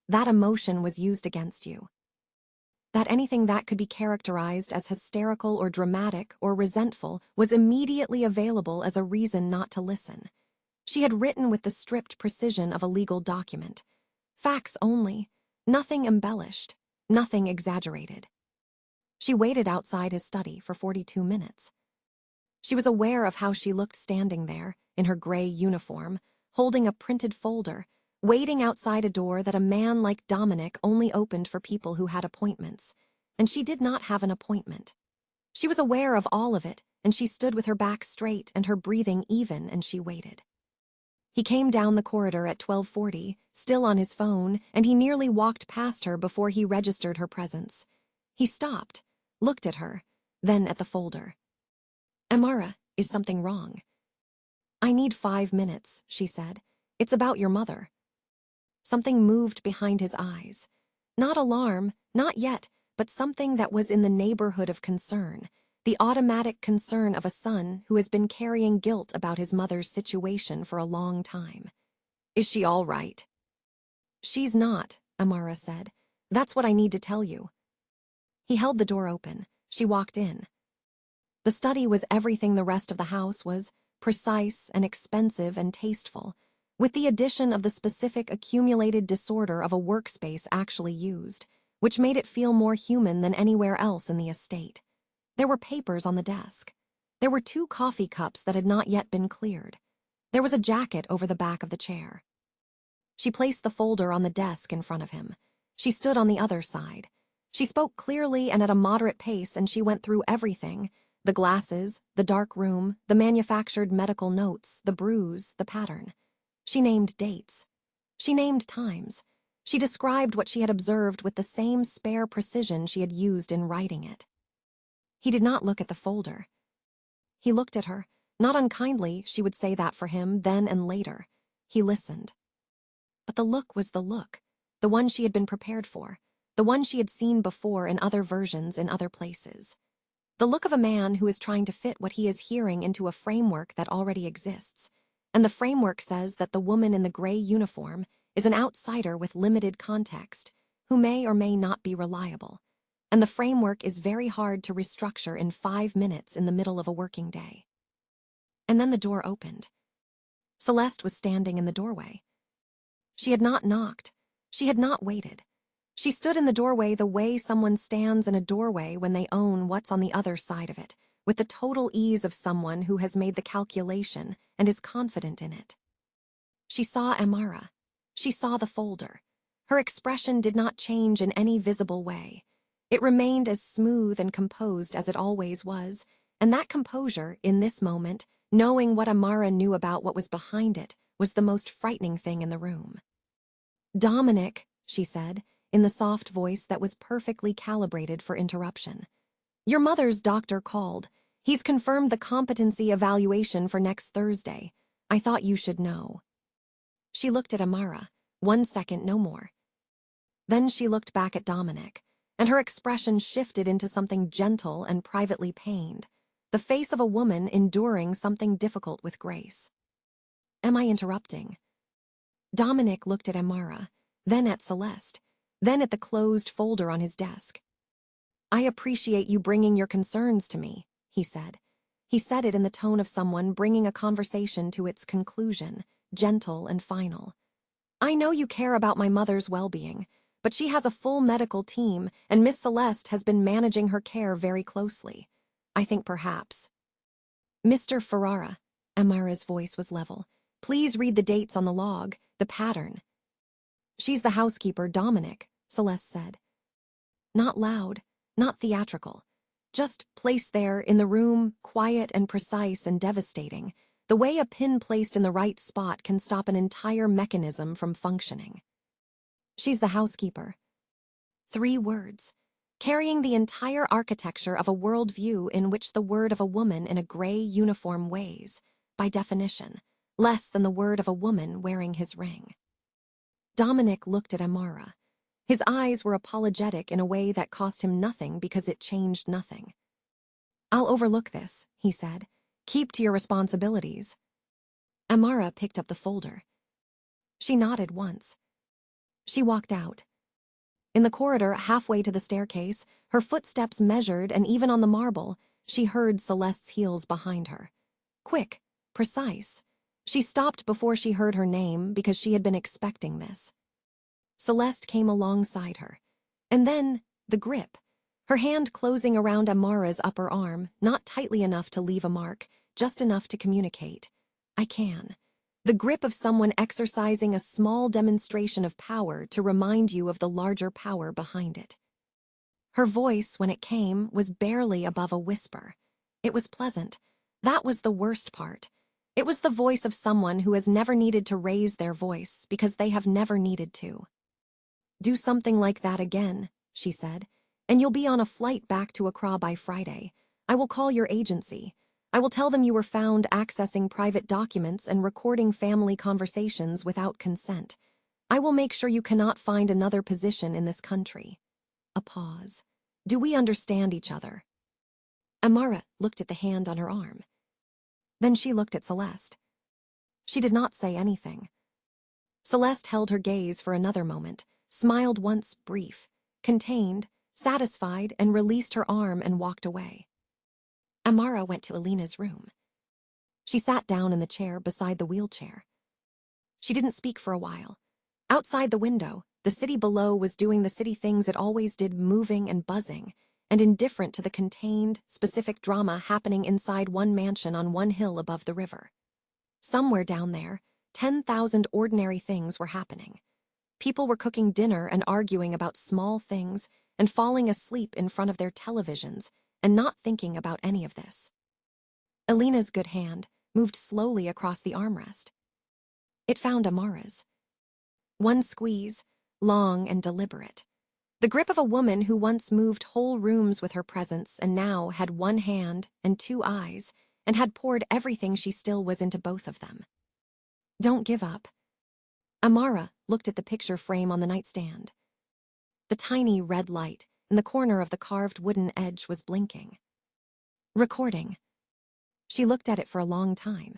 that emotion was used against you. That anything that could be characterized as hysterical or dramatic or resentful was immediately available as a reason not to listen. She had written with the stripped precision of a legal document. Facts only, nothing embellished, nothing exaggerated. She waited outside his study for 42 minutes. She was aware of how she looked standing there, in her gray uniform, holding a printed folder, waiting outside a door that a man like Dominic only opened for people who had appointments, and she did not have an appointment. She was aware of all of it, and she stood with her back straight and her breathing even, and she waited. He came down the corridor at 12:40, still on his phone, and he nearly walked past her before he registered her presence. He stopped, looked at her, then at the folder. "Amara, is something wrong?" "I need 5 minutes," she said. "It's about your mother." Something moved behind his eyes. Not alarm, not yet, but something that was in the neighborhood of concern, the automatic concern of a son who has been carrying guilt about his mother's situation for a long time. "Is she all right?" "She's not," Amara said. "That's what I need to tell you." He held the door open. She walked in. The study was everything the rest of the house was, precise and expensive and tasteful, with the addition of the specific accumulated disorder of a workspace actually used, which made it feel more human than anywhere else in the estate. There were papers on the desk. There were 2 coffee cups that had not yet been cleared. There was a jacket over the back of the chair. She placed the folder on the desk in front of him. She stood on the other side. She spoke clearly and at a moderate pace, and she went through everything: the glasses, the dark room, the manufactured medical notes, the bruise, the pattern. She named dates. She named times. She described what she had observed with the same spare precision she had used in writing it. He did not look at the folder. He looked at her, not unkindly. She would say that for him, then and later. He listened. But the look was the look, the one she had been prepared for, the one she had seen before in other versions in other places. The look of a man who is trying to fit what he is hearing into a framework that already exists, and the framework says that the woman in the gray uniform is an outsider with limited context, who may or may not be reliable, and the framework is very hard to restructure in 5 minutes in the middle of a working day. And then the door opened. Celeste was standing in the doorway. She had not knocked. She had not waited. She stood in the doorway the way someone stands in a doorway when they own what's on the other side of it, with the total ease of someone who has made the calculation and is confident in it. She saw Amara. She saw the folder. Her expression did not change in any visible way. It remained as smooth and composed as it always was, and that composure, in this moment, knowing what Amara knew about what was behind it, was the most frightening thing in the room. "Dominic," she said, in the soft voice that was perfectly calibrated for interruption. "Your mother's doctor called. He's confirmed the competency evaluation for next Thursday. I thought you should know." She looked at Amara, 1 second, no more. Then she looked back at Dominic, and her expression shifted into something gentle and privately pained, the face of a woman enduring something difficult with grace. "Am I interrupting?" Dominic looked at Amara, then at Celeste, then at the closed folder on his desk. "I appreciate you bringing your concerns to me," he said. He said it in the tone of someone bringing a conversation to its conclusion, gentle and final. "I know you care about my mother's well-being, but she has a full medical team, and Miss Celeste has been managing her care very closely. I think perhaps—" "Mr. Ferrara," Amara's voice was level, "please read the dates on the log, the pattern." "She's the housekeeper, Dominic," Celeste said. Not loud, not theatrical. Just placed there in the room, quiet and precise and devastating, the way a pin placed in the right spot can stop an entire mechanism from functioning. "She's the housekeeper." 3 words, carrying the entire architecture of a worldview in which the word of a woman in a gray uniform weighs, by definition, less than the word of a woman wearing his ring. Dominic looked at Amara. His eyes were apologetic in a way that cost him nothing because it changed nothing. "I'll overlook this," he said. "Keep to your responsibilities." Amara picked up the folder. She nodded once. She walked out. In the corridor, halfway to the staircase, her footsteps measured, and even on the marble, she heard Celeste's heels behind her. Quick, precise. She stopped before she heard her name because she had been expecting this. Celeste came alongside her. And then, the grip. Her hand closing around Amara's upper arm, not tightly enough to leave a mark, just enough to communicate. "I can." The grip of someone exercising a small demonstration of power to remind you of the larger power behind it. Her voice, when it came, was barely above a whisper. It was pleasant. That was the worst part. It was the voice of someone who has never needed to raise their voice because they have never needed to. "Do something like that again," she said, "and you'll be on a flight back to Accra by Friday. I will call your agency. I will tell them you were found accessing private documents and recording family conversations without consent. I will make sure you cannot find another position in this country." A pause. "Do we understand each other?" Amara looked at the hand on her arm. Then she looked at Celeste. She did not say anything. Celeste held her gaze for another moment, smiled once, brief, contained, satisfied, and released her arm and walked away. Amara went to Alina's room. She sat down in the chair beside the wheelchair. She didn't speak for a while. Outside the window, the city below was doing the city things it always did, moving and buzzing, and indifferent to the contained, specific drama happening inside one mansion on one hill above the river. Somewhere down there, 10,000 ordinary things were happening. People were cooking dinner and arguing about small things and falling asleep in front of their televisions and not thinking about any of this. Alina's good hand moved slowly across the armrest. It found Amara's. One squeeze, long and deliberate. The grip of a woman who once moved whole rooms with her presence and now had one hand and 2 eyes and had poured everything she still was into both of them. "Don't give up." Amara looked at the picture frame on the nightstand. The tiny red light in the corner of the carved wooden edge was blinking. "Recording." She looked at it for a long time.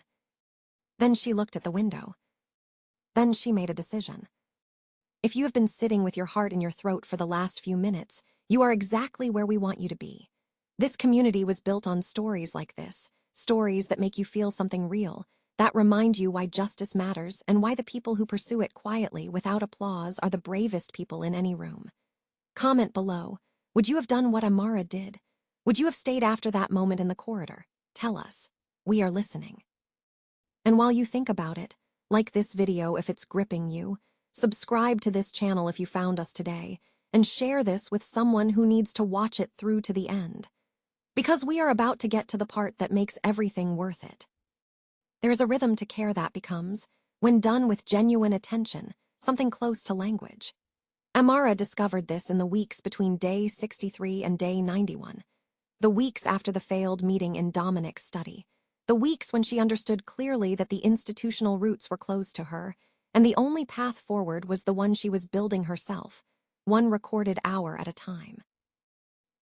Then she looked at the window. Then she made a decision. If you have been sitting with your heart in your throat for the last few minutes, you are exactly where we want you to be. This community was built on stories like this, stories that make you feel something real, that remind you why justice matters and why the people who pursue it quietly without applause are the bravest people in any room. Comment below. Would you have done what Amara did? Would you have stayed after that moment in the corridor? Tell us. We are listening. And while you think about it, like this video if it's gripping you, subscribe to this channel if you found us today, and share this with someone who needs to watch it through to the end. Because we are about to get to the part that makes everything worth it. There is a rhythm to care that becomes, when done with genuine attention, something close to language. Amara discovered this in the weeks between day 63 and day 91. The weeks after the failed meeting in Dominic's study. The weeks when she understood clearly that the institutional routes were closed to her, and the only path forward was the one she was building herself, one recorded hour at a time.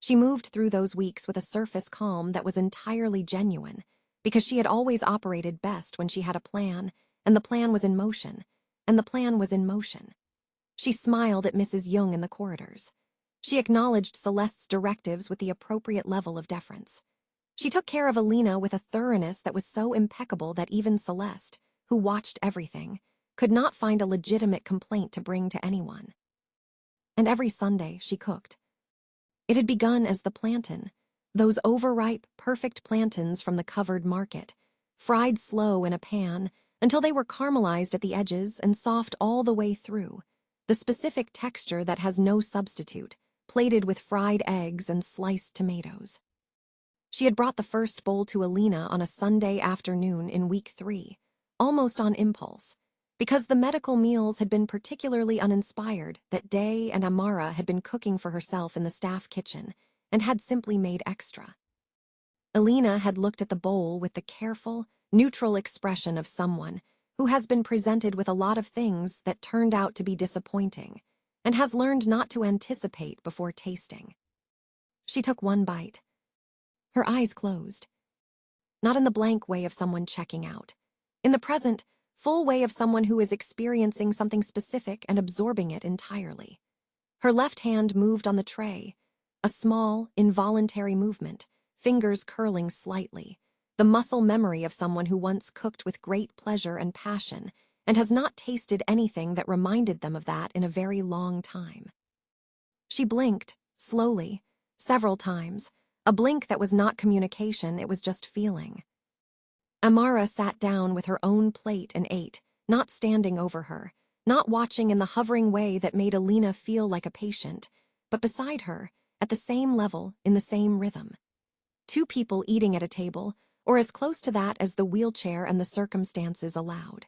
She moved through those weeks with a surface calm that was entirely genuine, because she had always operated best when she had a plan, and the plan was in motion, and the plan was in motion. She smiled at Mrs. Young in the corridors. She acknowledged Celeste's directives with the appropriate level of deference. She took care of Alina with a thoroughness that was so impeccable that even Celeste, who watched everything, could not find a legitimate complaint to bring to anyone. And every Sunday she cooked. It had begun as the plantain, those overripe, perfect plantains from the covered market, fried slow in a pan until they were caramelized at the edges and soft all the way through, the specific texture that has no substitute, plated with fried eggs and sliced tomatoes. She had brought the first bowl to Alina on a Sunday afternoon in week 3, almost on impulse, because the medical meals had been particularly uninspired that day and Amara had been cooking for herself in the staff kitchen and had simply made extra. Alina had looked at the bowl with the careful, neutral expression of someone who has been presented with a lot of things that turned out to be disappointing and has learned not to anticipate before tasting. She took one bite. Her eyes closed. Not in the blank way of someone checking out. In the present, full way of someone who is experiencing something specific and absorbing it entirely. Her left hand moved on the tray, a small, involuntary movement, fingers curling slightly, the muscle memory of someone who once cooked with great pleasure and passion and has not tasted anything that reminded them of that in a very long time. She blinked, slowly, several times, a blink that was not communication, it was just feeling. Amara sat down with her own plate and ate, not standing over her, not watching in the hovering way that made Alina feel like a patient, but beside her, at the same level, in the same rhythm. 2 people eating at a table, or as close to that as the wheelchair and the circumstances allowed.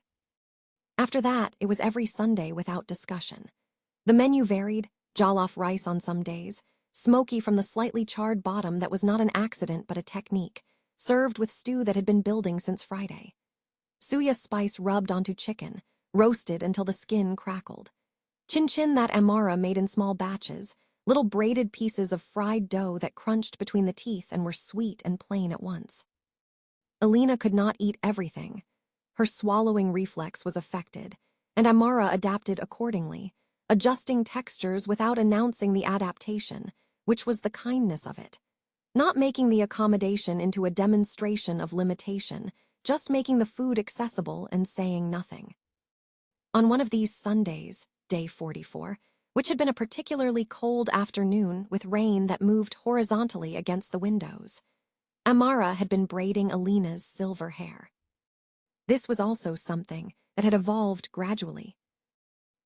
After that, it was every Sunday without discussion. The menu varied, jollof rice on some days, smoky from the slightly charred bottom that was not an accident but a technique, served with stew that had been building since Friday. Suya spice rubbed onto chicken, roasted until the skin crackled. Chin-chin that Amara made in small batches, little braided pieces of fried dough that crunched between the teeth and were sweet and plain at once. Alina could not eat everything. Her swallowing reflex was affected, and Amara adapted accordingly, adjusting textures without announcing the adaptation, which was the kindness of it. Not making the accommodation into a demonstration of limitation, just making the food accessible and saying nothing. On one of these Sundays, day 44, which had been a particularly cold afternoon with rain that moved horizontally against the windows, Amara had been braiding Alina's silver hair. This was also something that had evolved gradually.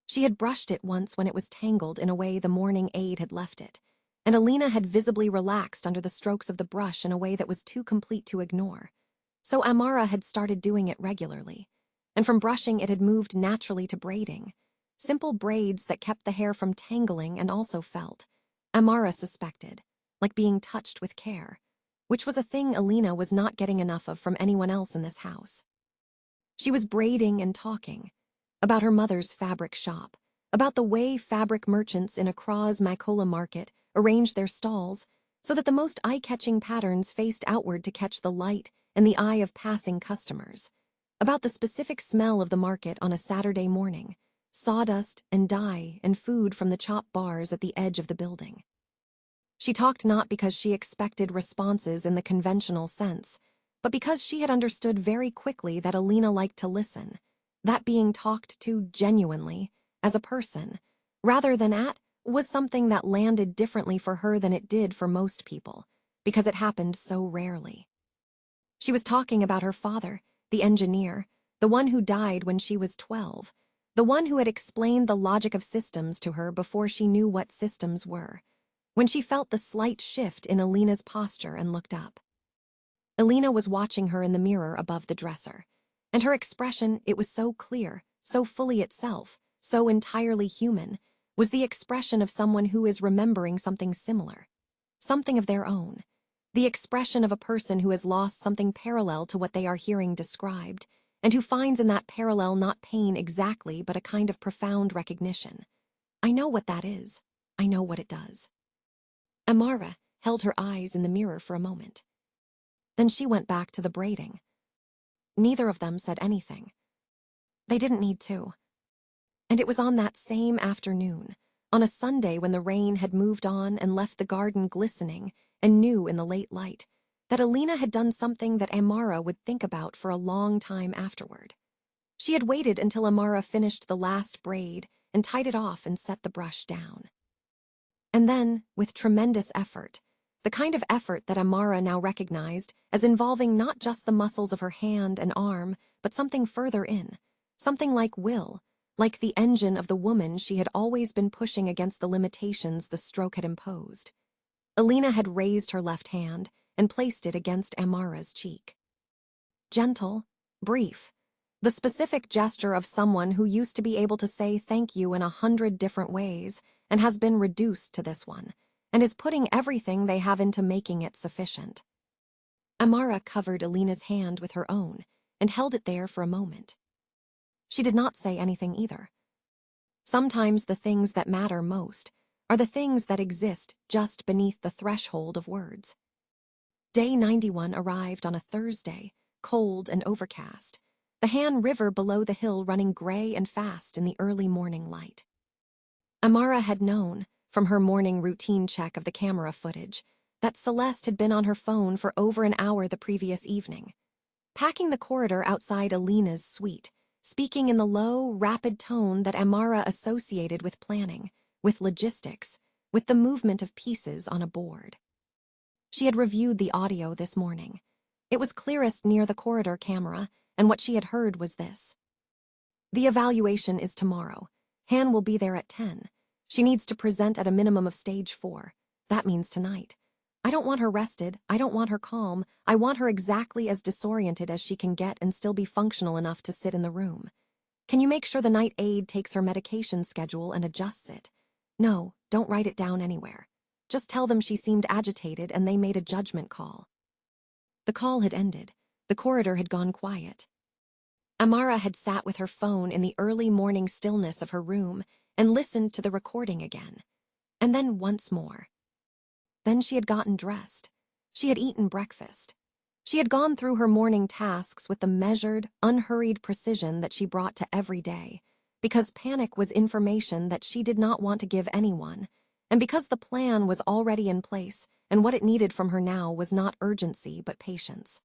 She had brushed it once when it was tangled in a way the morning aide had left it, and Alina had visibly relaxed under the strokes of the brush in a way that was too complete to ignore. So Amara had started doing it regularly, and from brushing it had moved naturally to braiding, simple braids that kept the hair from tangling and also felt, Amara suspected, like being touched with care, which was a thing Alina was not getting enough of from anyone else in this house. She was braiding and talking about her mother's fabric shop, about the way fabric merchants in Accra's Makola market arranged their stalls so that the most eye-catching patterns faced outward to catch the light and the eye of passing customers, about the specific smell of the market on a Saturday morning, sawdust and dye and food from the chop bars at the edge of the building. She talked not because she expected responses in the conventional sense, but because she had understood very quickly that Alina liked to listen, that being talked to genuinely, as a person, rather than at, was something that landed differently for her than it did for most people, because it happened so rarely. She was talking about her father, the engineer, the one who died when she was 12, The one who had explained the logic of systems to her before she knew what systems were, when she felt the slight shift in Alina's posture and looked up. Alina was watching her in the mirror above the dresser, and her expression, it was so clear, so fully itself, so entirely human, was the expression of someone who is remembering something similar, something of their own, the expression of a person who has lost something parallel to what they are hearing described, and who finds in that parallel not pain exactly but a kind of profound recognition. I know what that is. I know what it does. Amara held her eyes in the mirror for a moment. Then she went back to the braiding. Neither of them said anything. They didn't need to. And it was on that same afternoon, on a Sunday when the rain had moved on and left the garden glistening and new in the late light, that Alina had done something that Amara would think about for a long time afterward. She had waited until Amara finished the last braid and tied it off and set the brush down. And then, with tremendous effort, the kind of effort that Amara now recognized as involving not just the muscles of her hand and arm, but something further in, something like will, like the engine of the woman she had always been pushing against the limitations the stroke had imposed. Alina had raised her left hand and placed it against Amara's cheek. Gentle, brief, the specific gesture of someone who used to be able to say thank you in 100 different ways and has been reduced to this one, and is putting everything they have into making it sufficient. Amara covered Alina's hand with her own and held it there for a moment. She did not say anything either. Sometimes the things that matter most are the things that exist just beneath the threshold of words. Day 91 arrived on a Thursday, cold and overcast, the Han River below the hill running gray and fast in the early morning light. Amara had known, from her morning routine check of the camera footage, that Celeste had been on her phone for over an hour the previous evening, packing the corridor outside Alina's suite, speaking in the low, rapid tone that Amara associated with planning, with logistics, with the movement of pieces on a board. She had reviewed the audio this morning. It was clearest near the corridor camera, and what she had heard was this. The evaluation is tomorrow. Han will be there at 10. She needs to present at a minimum of stage 4. That means tonight. I don't want her rested. I don't want her calm. I want her exactly as disoriented as she can get and still be functional enough to sit in the room. Can you make sure the night aide takes her medication schedule and adjusts it? No, don't write it down anywhere. Just tell them she seemed agitated and they made a judgment call. The call had ended. The corridor had gone quiet. Amara had sat with her phone in the early morning stillness of her room and listened to the recording again, and then once more. Then she had gotten dressed. She had eaten breakfast. She had gone through her morning tasks with the measured, unhurried precision that she brought to every day, because panic was information that she did not want to give anyone, and because the plan was already in place and what it needed from her now was not urgency but patience.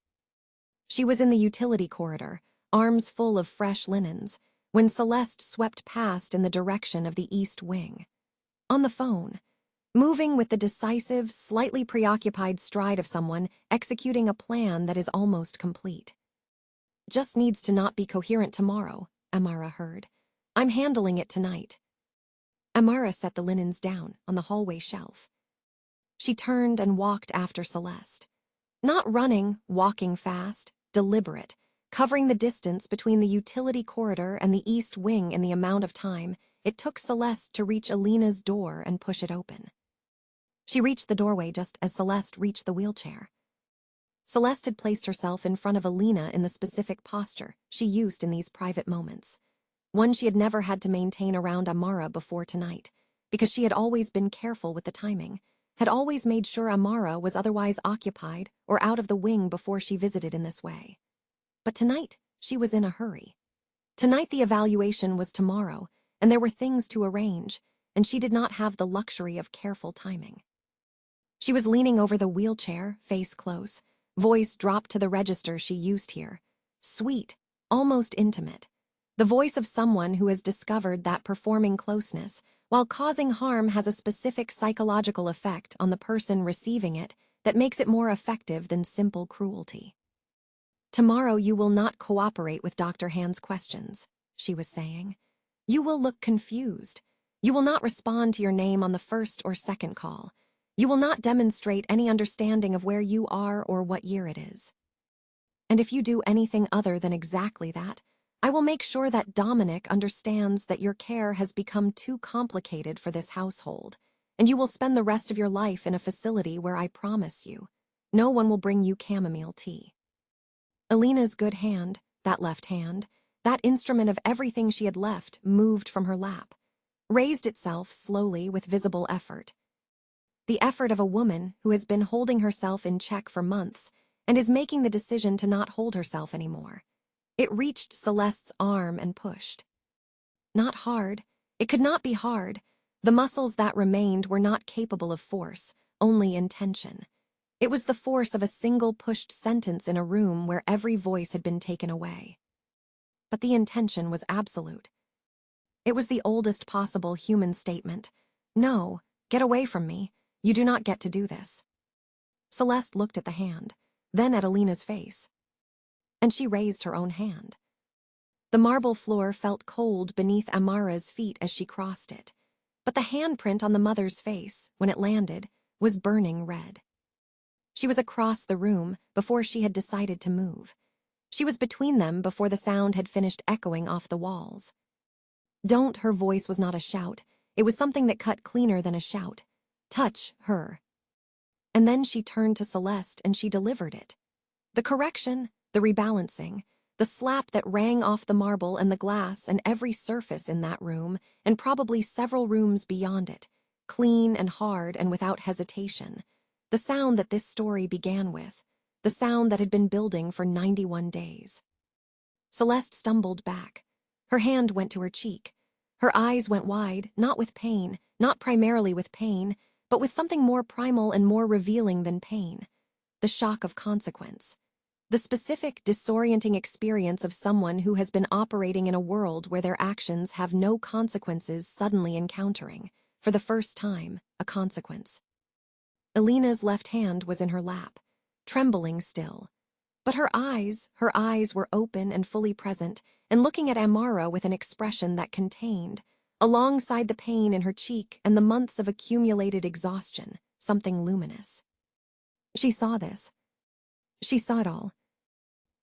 She was in the utility corridor, arms full of fresh linens, when Celeste swept past in the direction of the East Wing. On the phone, moving with the decisive, slightly preoccupied stride of someone executing a plan that is almost complete. Just needs to not be coherent tomorrow, Amara heard. I'm handling it tonight. Amara set the linens down on the hallway shelf. She turned and walked after Celeste. Not running, walking fast, deliberate, covering the distance between the utility corridor and the East Wing in the amount of time it took Celeste to reach Alina's door and push it open. She reached the doorway just as Celeste reached the wheelchair. Celeste had placed herself in front of Alina in the specific posture she used in these private moments, one she had never had to maintain around Amara before tonight, because she had always been careful with the timing, had always made sure Amara was otherwise occupied or out of the wing before she visited in this way. But tonight, she was in a hurry. Tonight the evaluation was tomorrow, and there were things to arrange, and she did not have the luxury of careful timing. She was leaning over the wheelchair, face close, voice dropped to the register she used here. Sweet, almost intimate. The voice of someone who has discovered that performing closeness, while causing harm, has a specific psychological effect on the person receiving it that makes it more effective than simple cruelty. Tomorrow you will not cooperate with Dr. Han's questions, she was saying. You will look confused. You will not respond to your name on the first or second call. You will not demonstrate any understanding of where you are or what year it is. And if you do anything other than exactly that, I will make sure that Dominic understands that your care has become too complicated for this household, and you will spend the rest of your life in a facility where I promise you, no one will bring you chamomile tea. Alina's good hand, that left hand, that instrument of everything she had left, moved from her lap, raised itself slowly with visible effort. The effort of a woman who has been holding herself in check for months and is making the decision to not hold herself anymore. It reached Celeste's arm and pushed. Not hard. It could not be hard. The muscles that remained were not capable of force, only intention. It was the force of a single pushed sentence in a room where every voice had been taken away. But the intention was absolute. It was the oldest possible human statement. No, get away from me. You do not get to do this. Celeste looked at the hand, then at Alina's face. And she raised her own hand. The marble floor felt cold beneath Amara's feet as she crossed it, but the handprint on the mother's face, when it landed, was burning red. She was across the room before she had decided to move. She was between them before the sound had finished echoing off the walls. Don't, her voice was not a shout. It was something that cut cleaner than a shout. Touch her. And then she turned to Celeste and she delivered it. The correction, the rebalancing, the slap that rang off the marble and the glass and every surface in that room, and probably several rooms beyond it, clean and hard and without hesitation. The sound that this story began with, the sound that had been building for 91 days. Celeste stumbled back. Her hand went to her cheek. Her eyes went wide, not with pain, not primarily with pain, but with something more primal and more revealing than pain. The shock of consequence. The specific, disorienting experience of someone who has been operating in a world where their actions have no consequences suddenly encountering, for the first time, a consequence. Alina's left hand was in her lap, trembling still. But her eyes were open and fully present, and looking at Amara with an expression that contained, alongside the pain in her cheek and the months of accumulated exhaustion, something luminous. She saw this. She saw it all.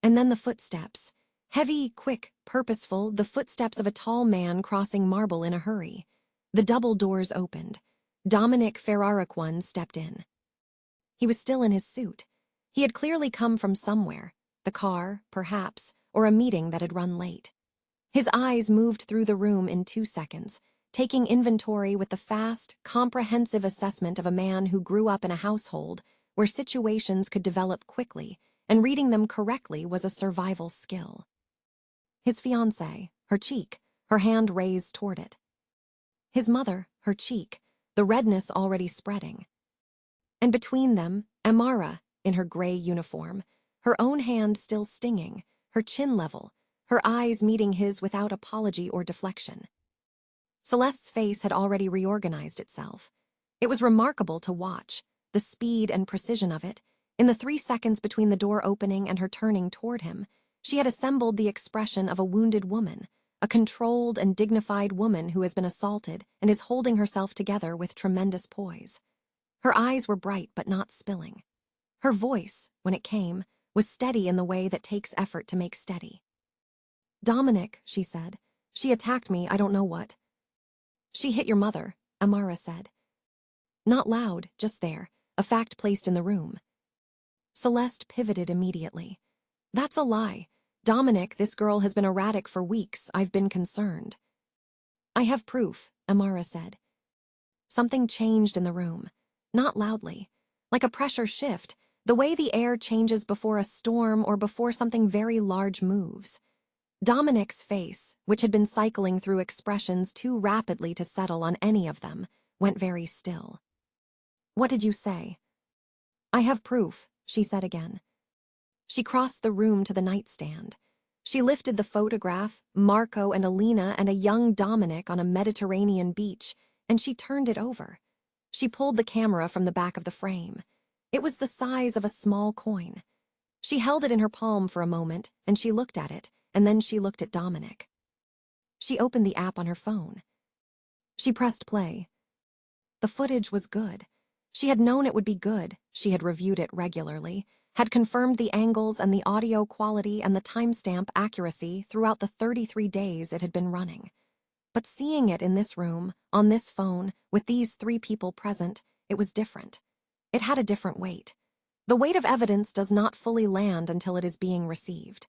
And then the footsteps. Heavy, quick, purposeful, the footsteps of a tall man crossing marble in a hurry. The double doors opened. Dominic Ferraraquan stepped in. He was still in his suit. He had clearly come from somewhere, the car, perhaps, or a meeting that had run late. His eyes moved through the room in 2 seconds, taking inventory with the fast, comprehensive assessment of a man who grew up in a household where situations could develop quickly, and reading them correctly was a survival skill. His fiancée, her cheek, her hand raised toward it. His mother, her cheek, the redness already spreading. And between them, Amara, in her gray uniform, her own hand still stinging, her chin level, her eyes meeting his without apology or deflection. Celeste's face had already reorganized itself. It was remarkable to watch, the speed and precision of it. In the 3 seconds between the door opening and her turning toward him, she had assembled the expression of a wounded woman, a controlled and dignified woman who has been assaulted and is holding herself together with tremendous poise. Her eyes were bright but not spilling. Her voice, when it came, was steady in the way that takes effort to make steady. "Dominic," she said. "She attacked me, I don't know what." "She hit your mother," Amara said. Not loud, just there, a fact placed in the room. Celeste pivoted immediately. "That's a lie. Dominic, this girl has been erratic for weeks. I've been concerned." "I have proof," Amara said. Something changed in the room, not loudly, like a pressure shift, the way the air changes before a storm or before something very large moves. Dominic's face, which had been cycling through expressions too rapidly to settle on any of them, went very still. "What did you say?" "I have proof," she said again. She crossed the room to the nightstand. She lifted the photograph, Marco and Alina and a young Dominic on a Mediterranean beach, and she turned it over. She pulled the camera from the back of the frame. It was the size of a small coin. She held it in her palm for a moment, and she looked at it, and then she looked at Dominic. She opened the app on her phone. She pressed play. The footage was good. She had known it would be good. She had reviewed it regularly, had confirmed the angles and the audio quality and the timestamp accuracy throughout the 33 days it had been running. But seeing it in this room, on this phone, with these 3 people present, it was different. It had a different weight. The weight of evidence does not fully land until it is being received.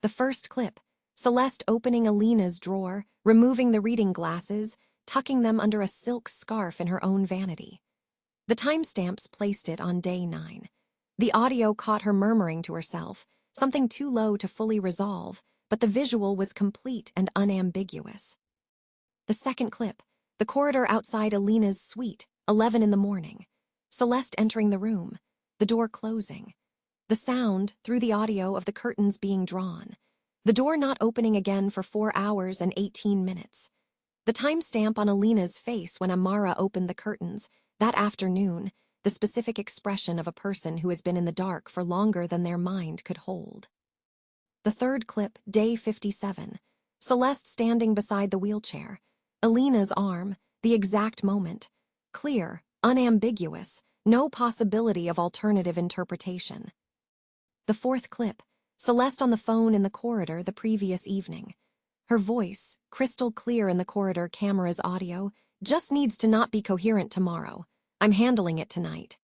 The first clip, Celeste opening Alina's drawer, removing the reading glasses, tucking them under a silk scarf in her own vanity. The timestamps placed it on day 9. The audio caught her murmuring to herself, something too low to fully resolve, but the visual was complete and unambiguous. The second clip, the corridor outside Alina's suite, 11 in the morning. Celeste entering the room, the door closing. The sound, through the audio, of the curtains being drawn. The door not opening again for 4 hours and 18 minutes. The timestamp on Alina's face when Amara opened the curtains, that afternoon, the specific expression of a person who has been in the dark for longer than their mind could hold. The third clip, day 57. Celeste standing beside the wheelchair. Alina's arm, the exact moment. Clear, unambiguous, no possibility of alternative interpretation. The fourth clip, Celeste on the phone in the corridor the previous evening. Her voice, crystal clear in the corridor camera's audio, just needs to not be coherent tomorrow. I'm handling it tonight.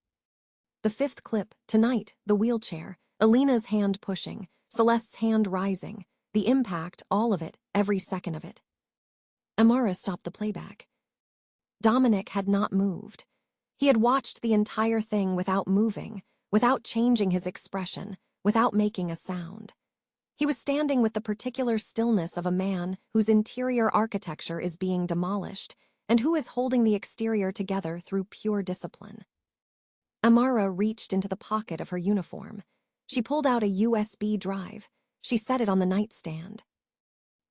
The fifth clip, tonight, the wheelchair, Alina's hand pushing, Celeste's hand rising, the impact, all of it, every second of it. Amara stopped the playback. Dominic had not moved. He had watched the entire thing without moving, without changing his expression, without making a sound. He was standing with the particular stillness of a man whose interior architecture is being demolished and who is holding the exterior together through pure discipline. Amara reached into the pocket of her uniform. She pulled out a USB drive. She set it on the nightstand.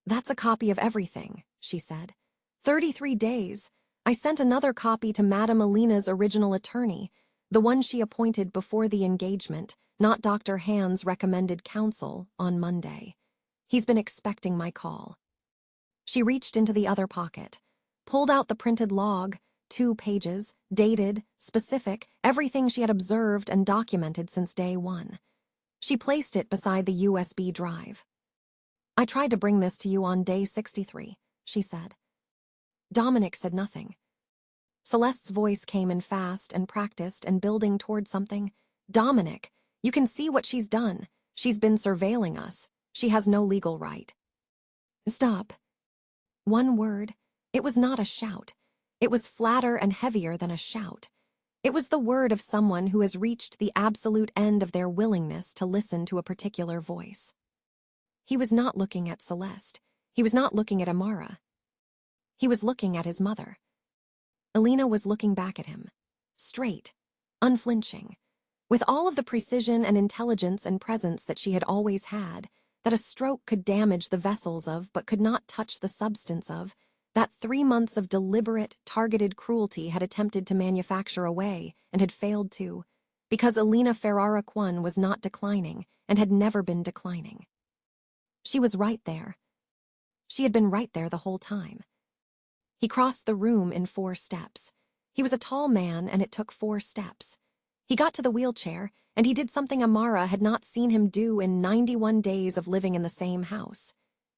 "That's a copy of everything," she said. 33 days. I sent another copy to Madame Alina's original attorney, the one she appointed before the engagement, not Dr. Hand's recommended counsel, on Monday. He's been expecting my call. She reached into the other pocket, pulled out the printed log, 2 pages, dated, specific, everything she had observed and documented since day 1. She placed it beside the USB drive. "I tried to bring this to you on day 63, she said. Dominic said nothing. Celeste's voice came in fast and practiced and building toward something. "Dominic, you can see what she's done. She's been surveilling us. She has no legal right." "Stop." One word. It was not a shout. It was flatter and heavier than a shout. It was the word of someone who has reached the absolute end of their willingness to listen to a particular voice. He was not looking at Celeste. He was not looking at Amara. He was looking at his mother. Alina was looking back at him, straight, unflinching, with all of the precision and intelligence and presence that she had always had, that a stroke could damage the vessels of but could not touch the substance of, that 3 months of deliberate, targeted cruelty had attempted to manufacture away and had failed to, because Alina Ferrara Kwon was not declining and had never been declining. She was right there. She had been right there the whole time. He crossed the room in 4 steps. He was a tall man, and it took 4 steps. He got to the wheelchair, and he did something Amara had not seen him do in 91 days of living in the same house.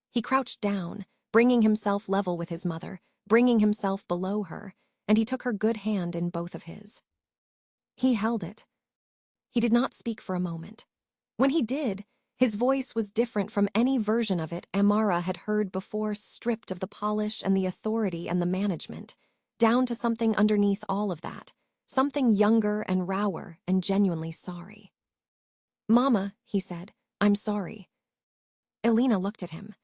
He crouched down, bringing himself level with his mother, bringing himself below her, and he took her good hand in both of his. He held it. He did not speak for a moment. When he did, his voice was different from any version of it Amara had heard before, stripped of the polish and the authority and the management, down to something underneath all of that, something younger and rower and genuinely sorry. "Mama," he said, "I'm sorry." Alina looked at him.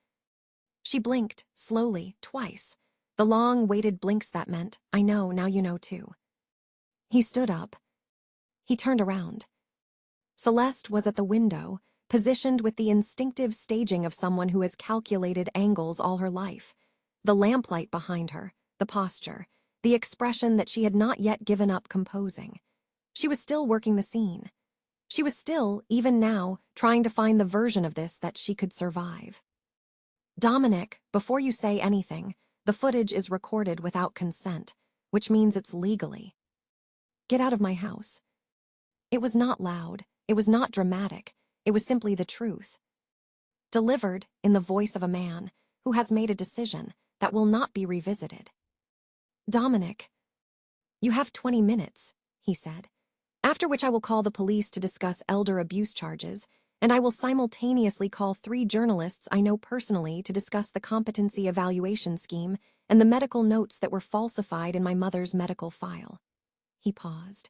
She blinked, slowly, twice, the long, weighted blinks that meant, "I know, now you know too." He stood up. He turned around. Celeste was at the window, positioned with the instinctive staging of someone who has calculated angles all her life. The lamplight behind her, the posture, the expression that she had not yet given up composing. She was still working the scene. She was still, even now, trying to find the version of this that she could survive. Dominic, before you say anything, the footage is recorded without consent, which means it's legally. Get out of my house. It was not loud, it was not dramatic, it was simply the truth. Delivered in the voice of a man who has made a decision that will not be revisited. Dominic, you have 20 minutes, he said, after which I will call the police to discuss elder abuse charges, and I will simultaneously call 3 journalists I know personally to discuss the competency evaluation scheme and the medical notes that were falsified in my mother's medical file. He paused.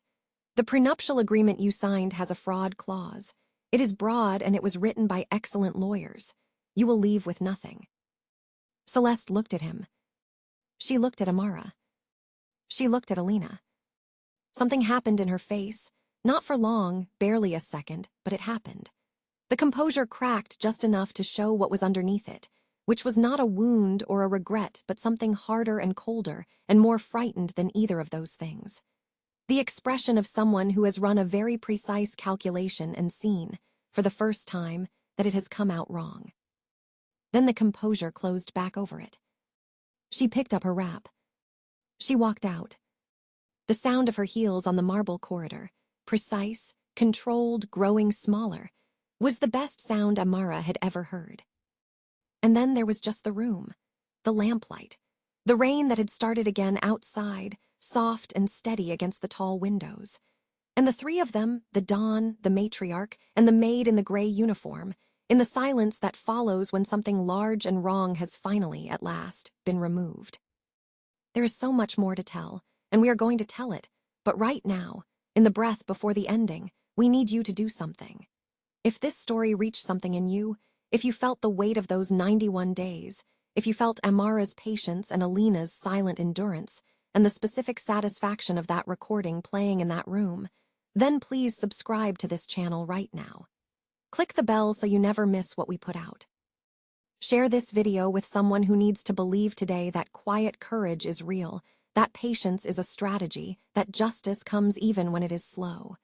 The prenuptial agreement you signed has a fraud clause. It is broad and it was written by excellent lawyers. You will leave with nothing. Celeste looked at him. She looked at Amara. She looked at Alina. Something happened in her face, not for long, barely a second, but it happened. The composure cracked just enough to show what was underneath it, which was not a wound or a regret, but something harder and colder and more frightened than either of those things. The expression of someone who has run a very precise calculation and seen, for the first time, that it has come out wrong. Then the composure closed back over it. She picked up her wrap. She walked out. The sound of her heels on the marble corridor, precise, controlled, growing smaller, was the best sound Amara had ever heard. And then there was just the room, the lamplight, the rain that had started again outside, soft and steady against the tall windows. And the 3 of them, the Dawn, the matriarch, and the maid in the gray uniform, in the silence that follows when something large and wrong has finally, at last, been removed. There is so much more to tell, and we are going to tell it, but right now, in the breath before the ending, we need you to do something. If this story reached something in you, if you felt the weight of those 91 days, if you felt Amara's patience and Alina's silent endurance, and the specific satisfaction of that recording playing in that room, then please subscribe to this channel right now. Click the bell so you never miss what we put out. Share this video with someone who needs to believe today that quiet courage is real, that patience is a strategy, that justice comes even when it is slow.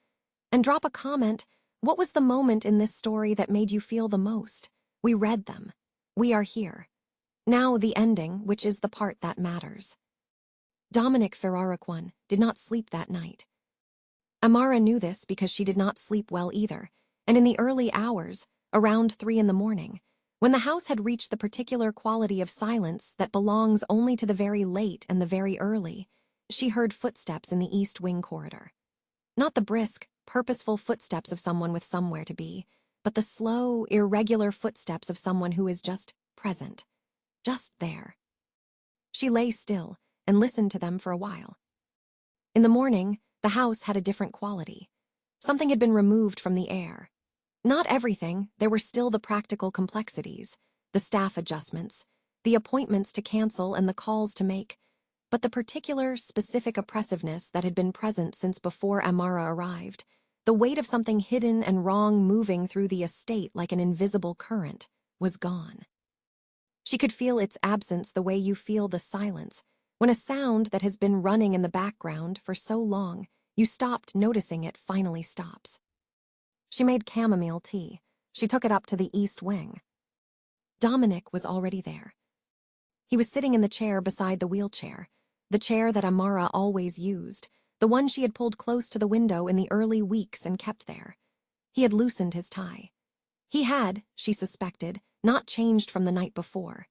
And drop a comment. What was the moment in this story that made you feel the most? We read them. We are here. Now the ending, which is the part that matters. Dominic Ferraraquan did not sleep that night. Amara knew this because she did not sleep well either, and in the early hours, around 3 in the morning, when the house had reached the particular quality of silence that belongs only to the very late and the very early, she heard footsteps in the East Wing corridor. Not the brisk, purposeful footsteps of someone with somewhere to be, but the slow, irregular footsteps of someone who is just present, just there. She lay still and listened to them for a while. In the morning, the house had a different quality. Something had been removed from the air. Not everything, there were still the practical complexities, the staff adjustments, the appointments to cancel and the calls to make, but the particular, specific oppressiveness that had been present since before Amara arrived, the weight of something hidden and wrong moving through the estate like an invisible current, was gone. She could feel its absence the way you feel the silence, when a sound that has been running in the background for so long, you stopped noticing it finally stops. She made chamomile tea. She took it up to the East Wing. Dominic was already there. He was sitting in the chair beside the wheelchair, the chair that Amara always used, the one she had pulled close to the window in the early weeks and kept there. He had loosened his tie. He had, she suspected, not changed from the night before.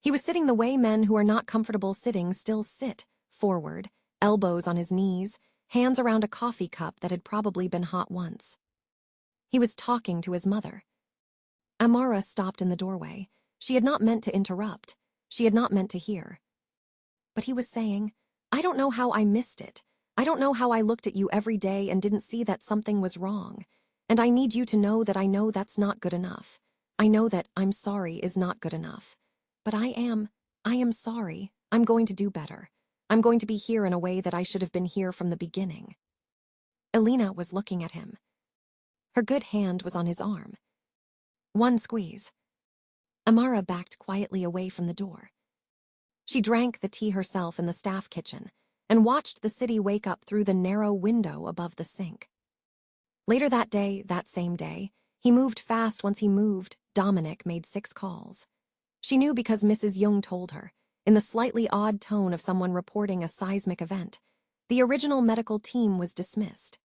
He was sitting the way men who are not comfortable sitting still sit, forward, elbows on his knees, hands around a coffee cup that had probably been hot once. He was talking to his mother. Amara stopped in the doorway. She had not meant to interrupt. She had not meant to hear. But he was saying, I don't know how I missed it. I don't know how I looked at you every day and didn't see that something was wrong. And I need you to know that I know that's not good enough. I know that I'm sorry is not good enough. But I am sorry. I'm going to do better. I'm going to be here in a way that I should have been here from the beginning. Alina was looking at him. Her good hand was on his arm. One squeeze. Amara backed quietly away from the door. She drank the tea herself in the staff kitchen and watched the city wake up through the narrow window above the sink. Later that day, that same day, he moved fast. Once he moved, Dominic made 6 calls. She knew because Mrs. Young told her, in the slightly odd tone of someone reporting a seismic event. The original medical team was dismissed.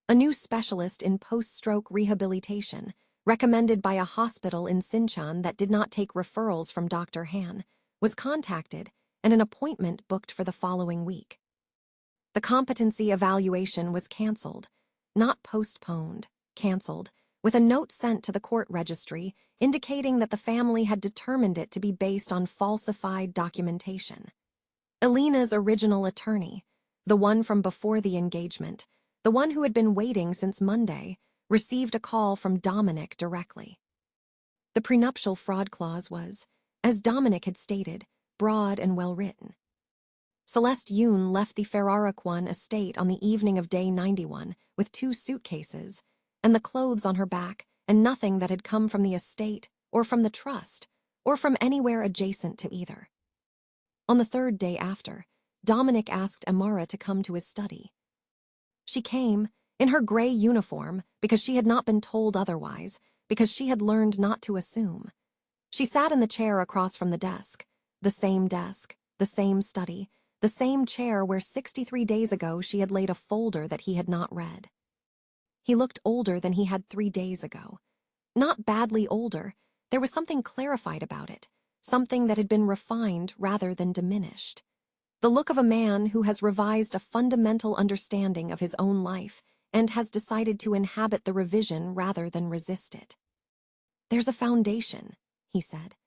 A new specialist in post-stroke rehabilitation, recommended by a hospital in Sinchon that did not take referrals from Dr. Han, was contacted and an appointment booked for the following week. The competency evaluation was cancelled, not postponed, cancelled, with a note sent to the court registry indicating that the family had determined it to be based on falsified documentation. Elena's original attorney, the one from before the engagement, the one who had been waiting since Monday, received a call from Dominic directly. The prenuptial fraud clause was, as Dominic had stated, broad and well-written. Celeste Yoon left the Ferraraquan estate on the evening of day 91 with 2 suitcases, and the clothes on her back, and nothing that had come from the estate, or from the trust, or from anywhere adjacent to either. On the 3rd day after, Dominic asked Amara to come to his study. She came, in her gray uniform, because she had not been told otherwise, because she had learned not to assume. She sat in the chair across from the desk, the same study, the same chair where 63 days ago she had laid a folder that he had not read. He looked older than he had 3 days ago. Not badly older, there was something clarified about it, something that had been refined rather than diminished. The look of a man who has revised a fundamental understanding of his own life and has decided to inhabit the revision rather than resist it. "There's a foundation," he said.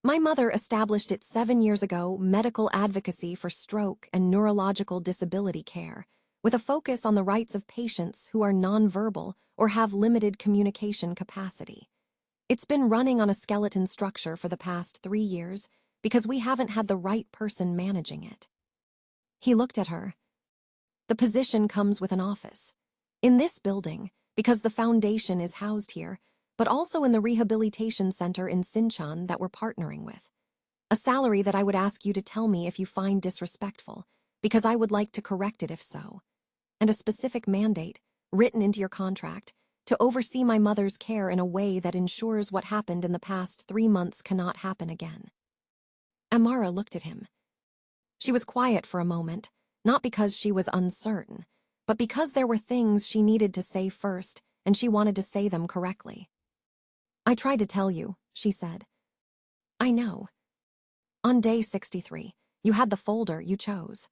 "My mother established it 7 years ago, medical advocacy for stroke and neurological disability care, with a focus on the rights of patients who are nonverbal or have limited communication capacity. It's been running on a skeleton structure for the past 3 years because we haven't had the right person managing it." He looked at her. "The position comes with an office. In this building, because the foundation is housed here, but also in the rehabilitation center in Sinchon that we're partnering with. A salary that I would ask you to tell me if you find disrespectful, because I would like to correct it if so. And a specific mandate, written into your contract, to oversee my mother's care in a way that ensures what happened in the past 3 months cannot happen again." Amara looked at him. She was quiet for a moment, not because she was uncertain, but because there were things she needed to say first, and she wanted to say them correctly. "I tried to tell you," she said. "I know. On day 63, you had the folder you chose."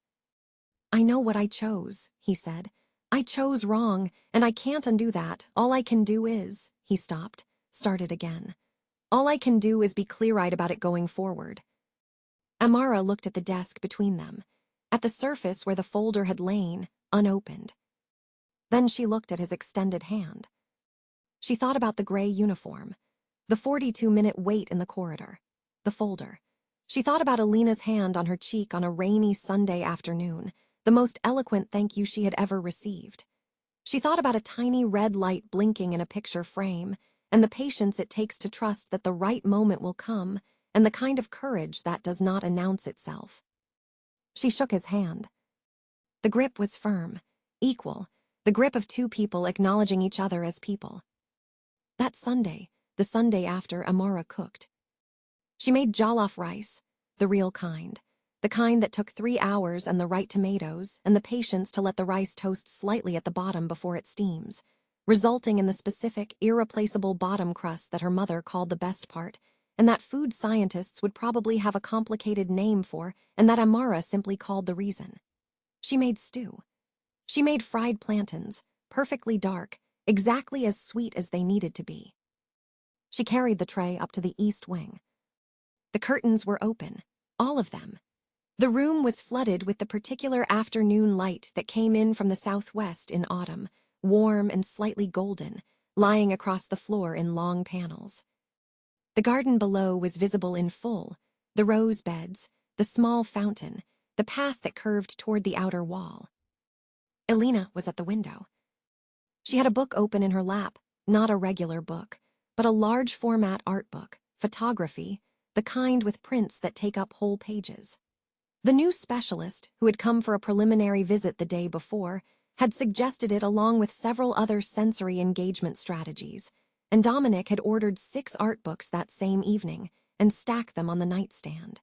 "I know what I chose," he said. "I chose wrong, and I can't undo that. All I can do is—" He stopped, started again. "All I can do is be clear-eyed about it going forward." Amara looked at the desk between them, at the surface where the folder had lain, unopened. Then she looked at his extended hand. She thought about the gray uniform, the 42-minute wait in the corridor, the folder. She thought about Elena's hand on her cheek on a rainy Sunday afternoon, the most eloquent thank you she had ever received. She thought about a tiny red light blinking in a picture frame, and the patience it takes to trust that the right moment will come, and the kind of courage that does not announce itself. She shook his hand. The grip was firm, equal, the grip of 2 people acknowledging each other as people. That Sunday, the Sunday after, Amara cooked. She made jollof rice, the real kind, the kind that took 3 hours and the right tomatoes and the patience to let the rice toast slightly at the bottom before it steams, resulting in the specific, irreplaceable bottom crust that her mother called the best part, and that food scientists would probably have a complicated name for, and that Amara simply called the reason. She made stew. She made fried plantains, perfectly dark, exactly as sweet as they needed to be. She carried the tray up to the east wing. The curtains were open, all of them. The room was flooded with the particular afternoon light that came in from the southwest in autumn, warm and slightly golden, lying across the floor in long panels. The garden below was visible in full, the rose beds, the small fountain, the path that curved toward the outer wall. Elena was at the window. She had a book open in her lap, not a regular book, but a large-format art book, photography, the kind with prints that take up whole pages. The new specialist, who had come for a preliminary visit the day before, had suggested it along with several other sensory engagement strategies, and Dominic had ordered 6 art books that same evening, and stack them on the nightstand.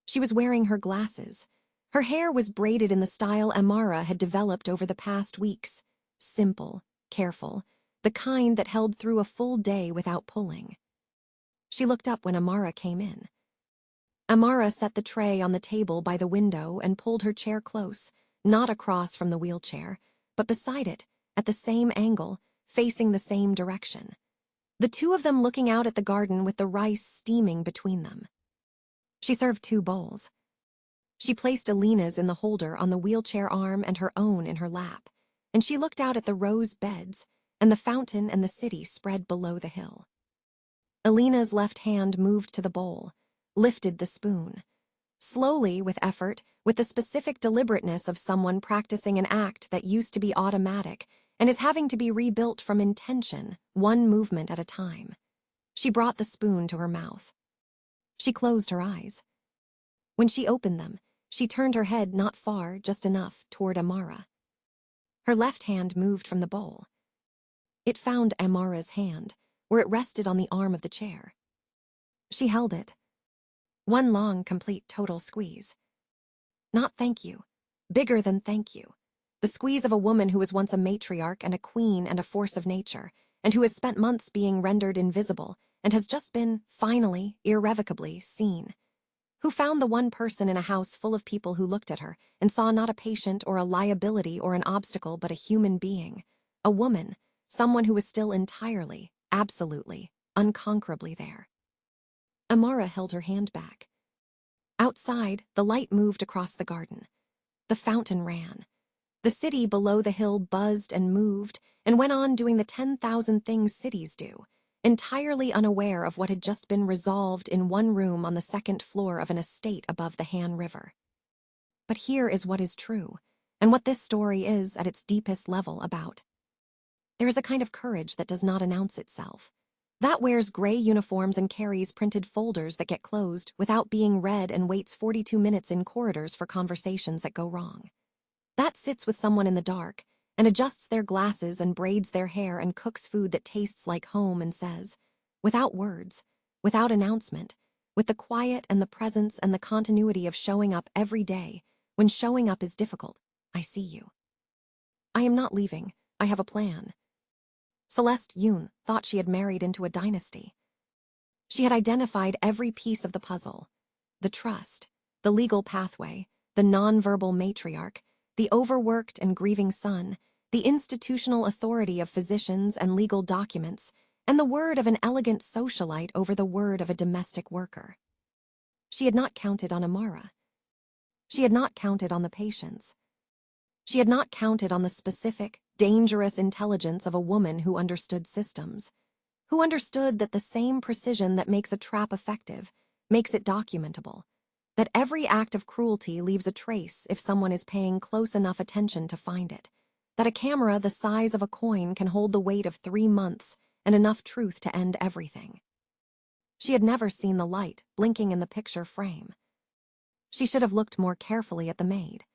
She was wearing her glasses. Her hair was braided in the style Amara had developed over the past weeks. Simple, careful, the kind that held through a full day without pulling. She looked up when Amara came in. Amara set the tray on the table by the window and pulled her chair close, not across from the wheelchair, but beside it, at the same angle, facing the same direction. The two of them looking out at the garden with the rice steaming between them. She served 2 bowls. She placed Alina's in the holder on the wheelchair arm and her own in her lap, and she looked out at the rose beds and the fountain and the city spread below the hill. Alina's left hand moved to the bowl, lifted the spoon. Slowly, with effort, with the specific deliberateness of someone practicing an act that used to be automatic and is having to be rebuilt from intention, one movement at a time. She brought the spoon to her mouth. She closed her eyes. When she opened them, she turned her head not far, just enough, toward Amara. Her left hand moved from the bowl. It found Amara's hand, where it rested on the arm of the chair. She held it. One long, complete, total squeeze. Not thank you. Bigger than thank you. The squeeze of a woman who was once a matriarch and a queen and a force of nature, and who has spent months being rendered invisible and has just been, finally, irrevocably, seen. Who found the one person in a house full of people who looked at her and saw not a patient or a liability or an obstacle but a human being. A woman, someone who was still entirely, absolutely, unconquerably there. Amara held her hand back. Outside, the light moved across the garden. The fountain ran. The city below the hill buzzed and moved and went on doing the 10,000 things cities do, entirely unaware of what had just been resolved in one room on the 2nd floor of an estate above the Han River. But here is what is true, and what this story is at its deepest level about. There is a kind of courage that does not announce itself. That wears gray uniforms and carries printed folders that get closed without being read and waits 42 minutes in corridors for conversations that go wrong. That sits with someone in the dark and adjusts their glasses and braids their hair and cooks food that tastes like home and says, without words, without announcement, with the quiet and the presence and the continuity of showing up every day, when showing up is difficult, I see you. I am not leaving. I have a plan. Celeste Yoon thought she had married into a dynasty. She had identified every piece of the puzzle: the trust, the legal pathway, the nonverbal matriarch, the overworked and grieving son, the institutional authority of physicians and legal documents, and the word of an elegant socialite over the word of a domestic worker. She had not counted on Amara. She had not counted on the patience. She had not counted on the specific, dangerous intelligence of a woman who understood systems, who understood that the same precision that makes a trap effective makes it documentable, that every act of cruelty leaves a trace if someone is paying close enough attention to find it, that a camera the size of a coin can hold the weight of 3 months and enough truth to end everything. She had never seen the light blinking in the picture frame. She should have looked more carefully at the maid.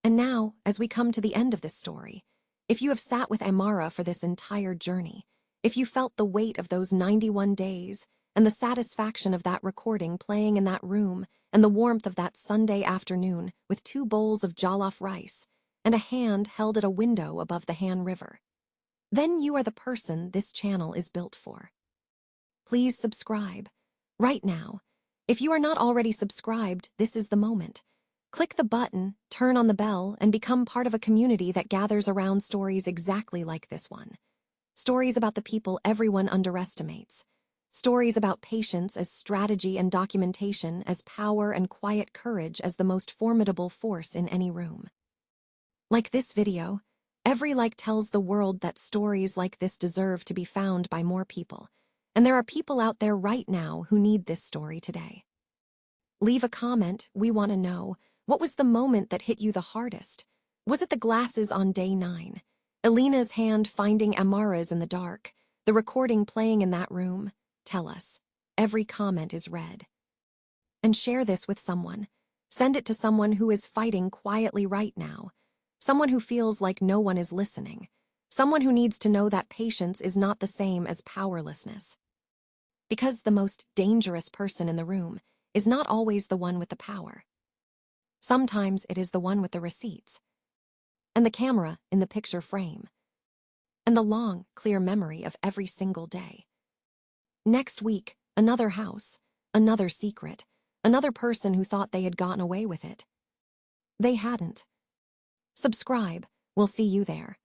And now, as we come to the end of this story, if you have sat with Amara for this entire journey, if you felt the weight of those 91 days and the satisfaction of that recording playing in that room and the warmth of that Sunday afternoon with 2 bowls of jollof rice and a hand held at a window above the Han River, then you are the person this channel is built for. Please subscribe. Right now. If you are not already subscribed, this is the moment. Click the button, turn on the bell, and become part of a community that gathers around stories exactly like this one. Stories about the people everyone underestimates. Stories about patience as strategy and documentation, as power and quiet courage as the most formidable force in any room. Like this video, every like tells the world that stories like this deserve to be found by more people, and there are people out there right now who need this story today. Leave a comment, we want to know. What was the moment that hit you the hardest? Was it the glasses on day 9? Alina's hand finding Amara's in the dark? The recording playing in that room? Tell us. Every comment is read. And share this with someone. Send it to someone who is fighting quietly right now. Someone who feels like no one is listening. Someone who needs to know that patience is not the same as powerlessness. Because the most dangerous person in the room is not always the one with the power. Sometimes it is the one with the receipts, and the camera in the picture frame, and the long, clear memory of every single day. Next week, another house, another secret, another person who thought they had gotten away with it. They hadn't. Subscribe. We'll see you there.